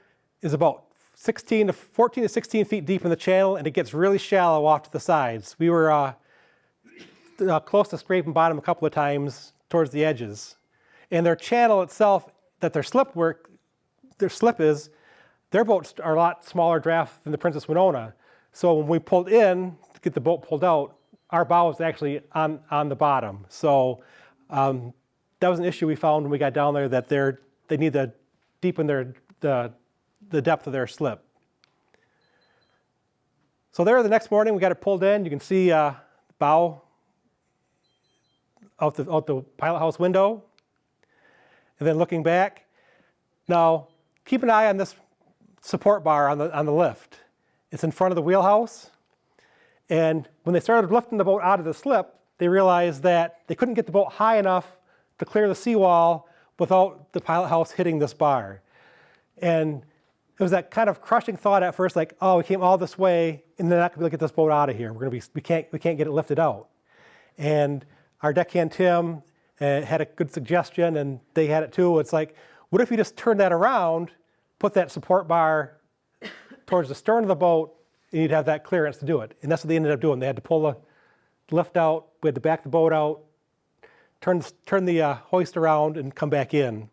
is about 14 to 16 feet deep in the channel, and it gets really shallow off to the sides. We were close to scraping bottom a couple of times towards the edges. And their channel itself, that their slip is, their boats are a lot smaller draft than the Princess Wenonah. So when we pulled in to get the boat pulled out, our bow was actually on the bottom. So that was an issue we found when we got down there, that they need to deepen the depth of their slip. So there the next morning we got it pulled in. You can see the bow out the pilot house window. And then looking back, now keep an eye on this support bar on the lift. It's in front of the wheelhouse. And when they started lifting the boat out of the slip, they realized that they couldn't get the boat high enough to clear the seawall without the pilot house hitting this bar. And it was that kind of crushing thought at first, like, oh, we came all this way, and they're not going to get this boat out of here. We can't get it lifted out. And our deckhand Tim and it had a good suggestion, and they had it too. It's like, what if you just turn that around, put that support bar towards the stern of the boat, and you'd have that clearance to do it. And that's what they ended up doing. They had to pull the lift out, we had to back the boat out, turn the hoist around, and come back in.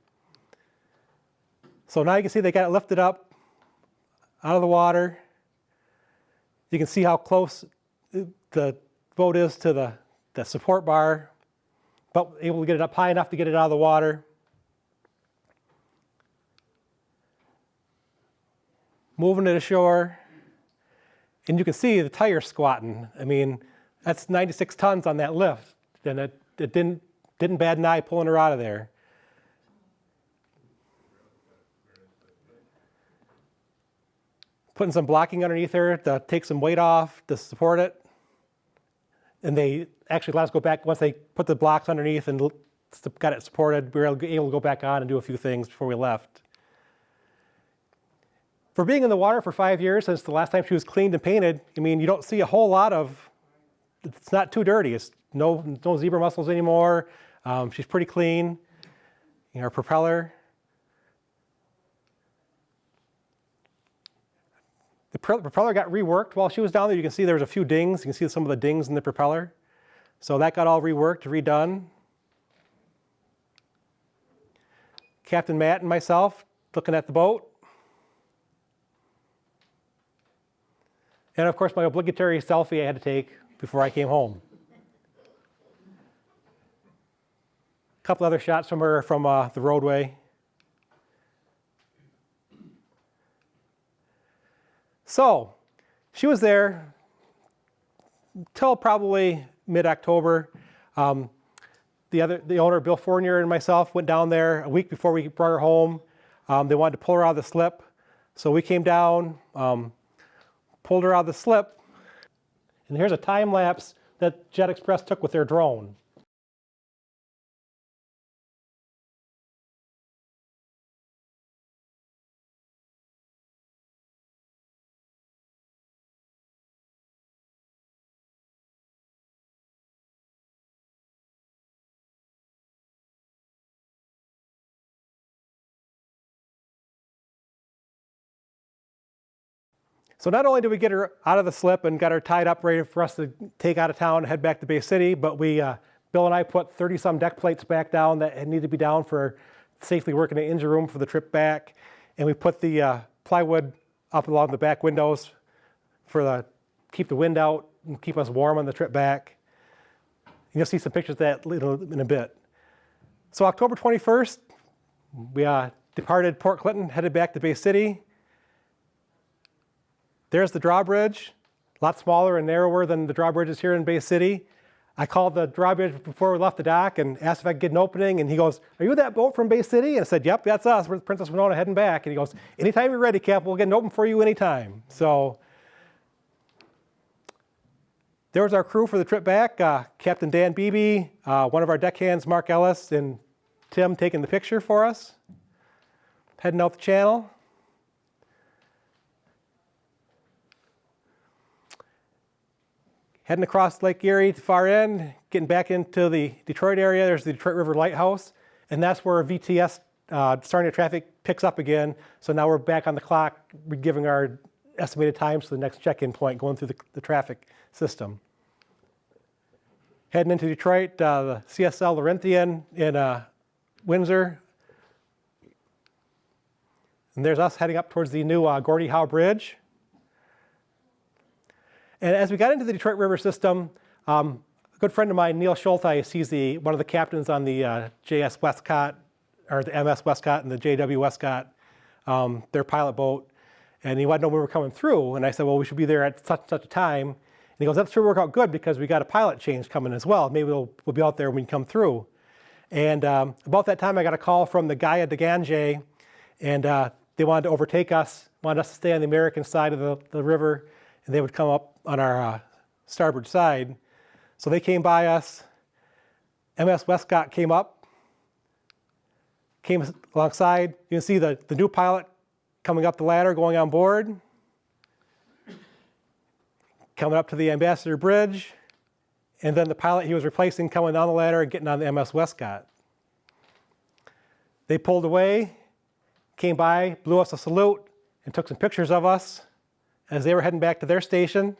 So now you can see they got it lifted up out of the water. You can see how close the boat is to the support bar, but able to get it up high enough to get it out of the water. Moving it ashore, and you can see the tire squatting. I mean, that's 96 tons on that lift, and it didn't bat an eye pulling her out of there. Putting some blocking underneath her to take some weight off to support it. And they actually let us go back, once they put the blocks underneath and got it supported, we were able to go back on and do a few things before we left. For being in the water for 5 years, since the last time she was cleaned and painted, I mean, you don't see a whole lot of, it's not too dirty. It's no zebra mussels anymore. She's pretty clean. You know, her propeller. The propeller got reworked while she was down there. You can see there was a few dings. You can see some of the dings in the propeller. So that got all reworked, redone. Captain Matt and myself looking at the boat. And of course, my obligatory selfie I had to take before I came home. A couple other shots from her from the roadway. So, she was there till probably mid-October. The owner, Bill Fournier, and myself went down there a week before we brought her home. They wanted to pull her out of the slip. So we came down, pulled her out of the slip. And here's a time lapse that Jet Express took with their drone. So not only did we get her out of the slip and got her tied up ready for us to take out of town and head back to Bay City, but Bill and I put 30-some deck plates back down that had needed to be down for safely working the engine room for the trip back. And we put the plywood up along the back windows for keep the wind out and keep us warm on the trip back. And you'll see some pictures of that in a bit. So October 21st, we departed Port Clinton, headed back to Bay City. There's the drawbridge, a lot smaller and narrower than the drawbridges here in Bay City. I called the drawbridge before we left the dock and asked if I could get an opening, and he goes, "Are you that boat from Bay City?" And I said, "Yep, that's us. We're the Princess Wenonah heading back." And he goes, "Anytime you're ready, Cap, we'll get an open for you anytime." So there was our crew for the trip back. Captain Dan Beebe, one of our deckhands, Mark Ellis, and Tim taking the picture for us, heading out the channel. Heading across Lake Erie to the far end, getting back into the Detroit area. There's the Detroit River Lighthouse, and that's where VTS starting traffic picks up again. So now we're back on the clock, we're giving our estimated times to the next check-in point, going through the traffic system. Heading into Detroit, the CSL Laurentian in Windsor. And there's us heading up towards the new Gordie Howe Bridge. And as we got into the Detroit River system, a good friend of mine, Neil Schultheis, he's one of the captains on the JS Westcott, or the MS Westcott and the JW Westcott, their pilot boat. And he wanted to know when we were coming through. And I said, well, we should be there at such and such a time. And he goes, that should work out good because we got a pilot change coming as well. Maybe we'll be out there when we come through. And about that time, I got a call from the Gaia de Gange, and they wanted to overtake us, wanted us to stay on the American side of the river, and they would come up on our starboard side. So they came by us. MS Westcott came up, came alongside. You can see the new pilot coming up the ladder, going on board, coming up to the Ambassador Bridge, and then the pilot he was replacing coming down the ladder and getting on the MS Westcott. They pulled away, came by, blew us a salute, and took some pictures of us as they were heading back to their station.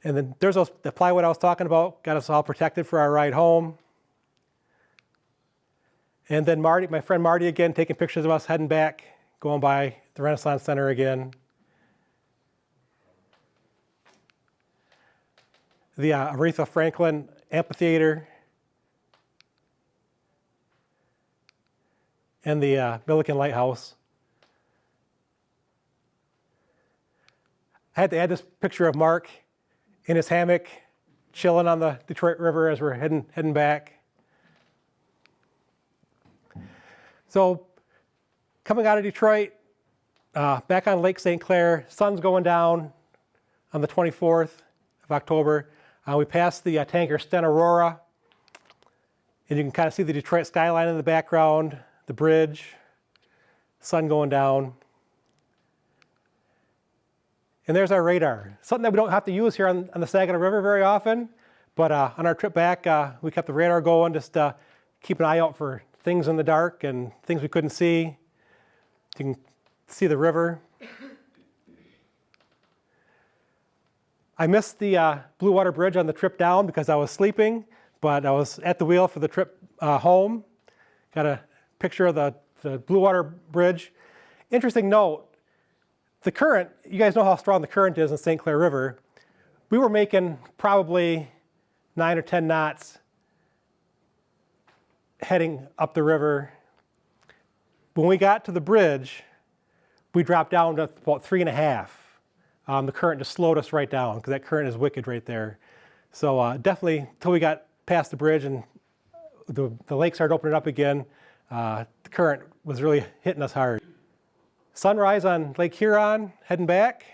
And then there's the plywood I was talking about, got us all protected for our ride home. And then Marty, my friend Marty again, taking pictures of us heading back, going by the Renaissance Center again. The Aretha Franklin Amphitheater. And the Milliken Lighthouse. I had to add this picture of Mark in his hammock, chilling on the Detroit River as we're heading back. So, coming out of Detroit, back on Lake St. Clair, sun's going down on the 24th of October. We passed the tanker Sten Aurora, and you can kind of see the Detroit skyline in the background, the bridge, sun going down. And there's our radar. Something that we don't have to use here on the Saginaw River very often, but on our trip back, we kept the radar going, just keep an eye out for things in the dark and things we couldn't see. You can see the river. I missed the Blue Water Bridge on the trip down because I was sleeping, but I was at the wheel for the trip home. Got a picture of the Blue Water Bridge. Interesting note, the current, you guys know how strong the current is in St. Clair River. We were making probably 9 or 10 knots heading up the river. When we got to the bridge, we dropped down to about 3.5. The current just slowed us right down because that current is wicked right there. So definitely, until we got past the bridge and the lake started opening up again, the current was really hitting us hard. Sunrise on Lake Huron, heading back.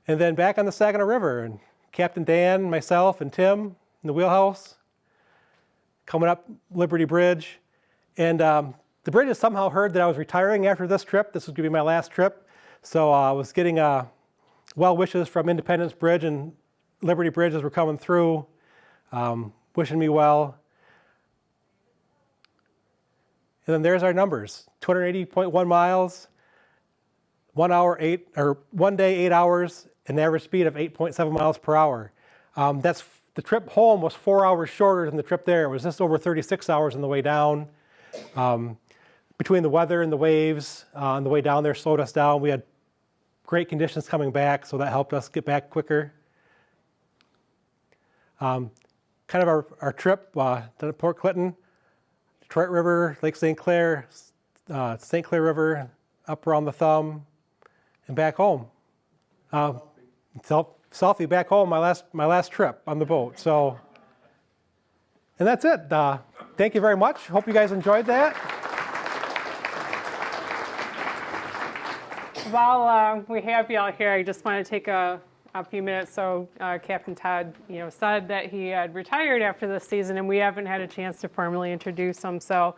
And then back on the Saginaw River, and Captain Dan, myself, and Tim in the wheelhouse, coming up Liberty Bridge. And the bridge has somehow heard that I was retiring after this trip. This was going to be my last trip. So I was getting well wishes from Independence Bridge and Liberty Bridge as we're coming through, wishing me well. And then there's our numbers, 280.1 miles, 1 day, 8 hours, an average speed of 8.7 miles per hour. The trip home was 4 hours shorter than the trip there. It was just over 36 hours on the way down. Between the weather and the waves on the way down there slowed us down. We had great conditions coming back, so that helped us get back quicker. Kind of our trip to Port Clinton, Detroit River, Lake St. Clair, St. Clair River, up around the Thumb, and back home. Selfie back home, my last trip on the boat. So, and that's it. Thank you very much. Hope you guys enjoyed that. While we have y'all here, I just want to take a few minutes. So Captain Todd, said that he had retired after this season, and we haven't had a chance to formally introduce him. So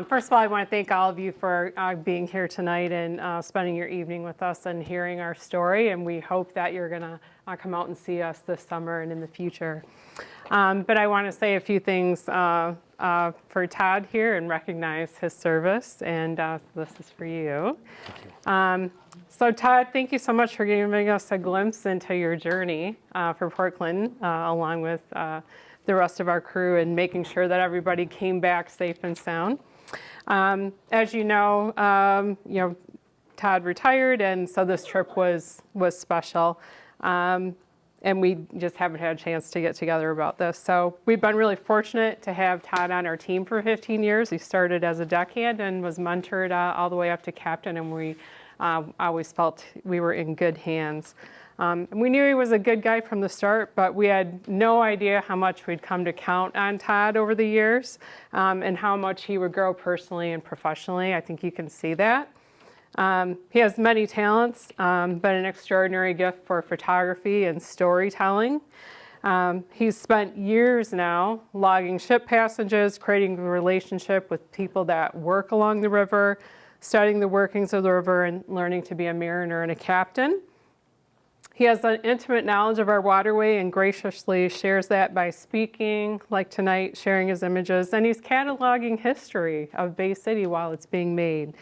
first of all, I want to thank all of you for being here tonight and spending your evening with us and hearing our story. And we hope that you're going to come out and see us this summer and in the future. But I want to say a few things for Todd here and recognize his service. And this is for you. So Todd, thank you so much for giving us a glimpse into your journey for Port Clinton, along with the rest of our crew, and making sure that everybody came back safe and sound. As you know, Todd retired, and so this trip was special. And we just haven't had a chance to get together about this. So we've been really fortunate to have Todd on our team for 15 years. He started as a deckhand and was mentored all the way up to captain, and we always felt we were in good hands. We knew he was a good guy from the start, but we had no idea how much we'd come to count on Todd over the years, and how much he would grow personally and professionally. I think you can see that. He has many talents, but an extraordinary gift for photography and storytelling. He's spent years now logging ship passages, creating a relationship with people that work along the river, studying the workings of the river, and learning to be a mariner and a captain. He has an intimate knowledge of our waterway and graciously shares that by speaking, like tonight, sharing his images, and he's cataloging history of Bay City while it's being made.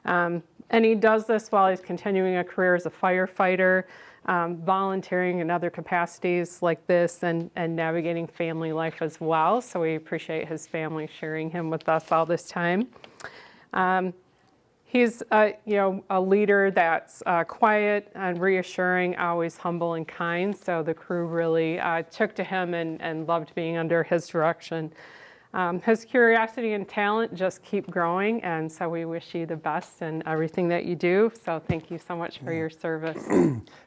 And he does this while he's continuing a career as a firefighter, volunteering in other capacities like this, and navigating family life as well. So we appreciate his family sharing him with us all this time. He's a leader that's quiet and reassuring, always humble and kind. So the crew really took to him and loved being under his direction. His curiosity and talent just keep growing, and so we wish you the best in everything that you do. So thank you so much for your service.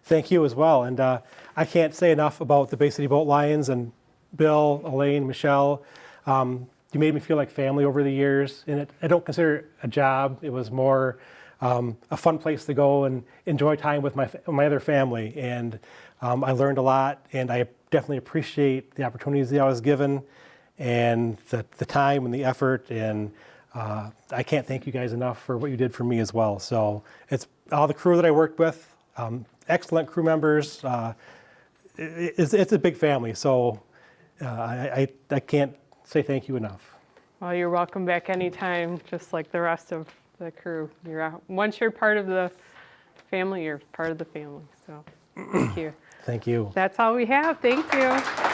Thank you as well. And I can't say enough about the Bay City Boat Lions and Bill, Elaine, Michelle. You made me feel like family over the years, and I don't consider it a job. It was more a fun place to go and enjoy time with my other family. And I learned a lot, and I definitely appreciate the opportunities that I was given, and the time and the effort. And I can't thank you guys enough for what you did for me as well. So it's all the crew that I worked with, excellent crew members. It's a big family, so I can't say thank you enough. Well, you're welcome back anytime, just like the rest of the crew. Once you're part of the family, you're part of the family. So thank you. Thank you. That's all we have. Thank you.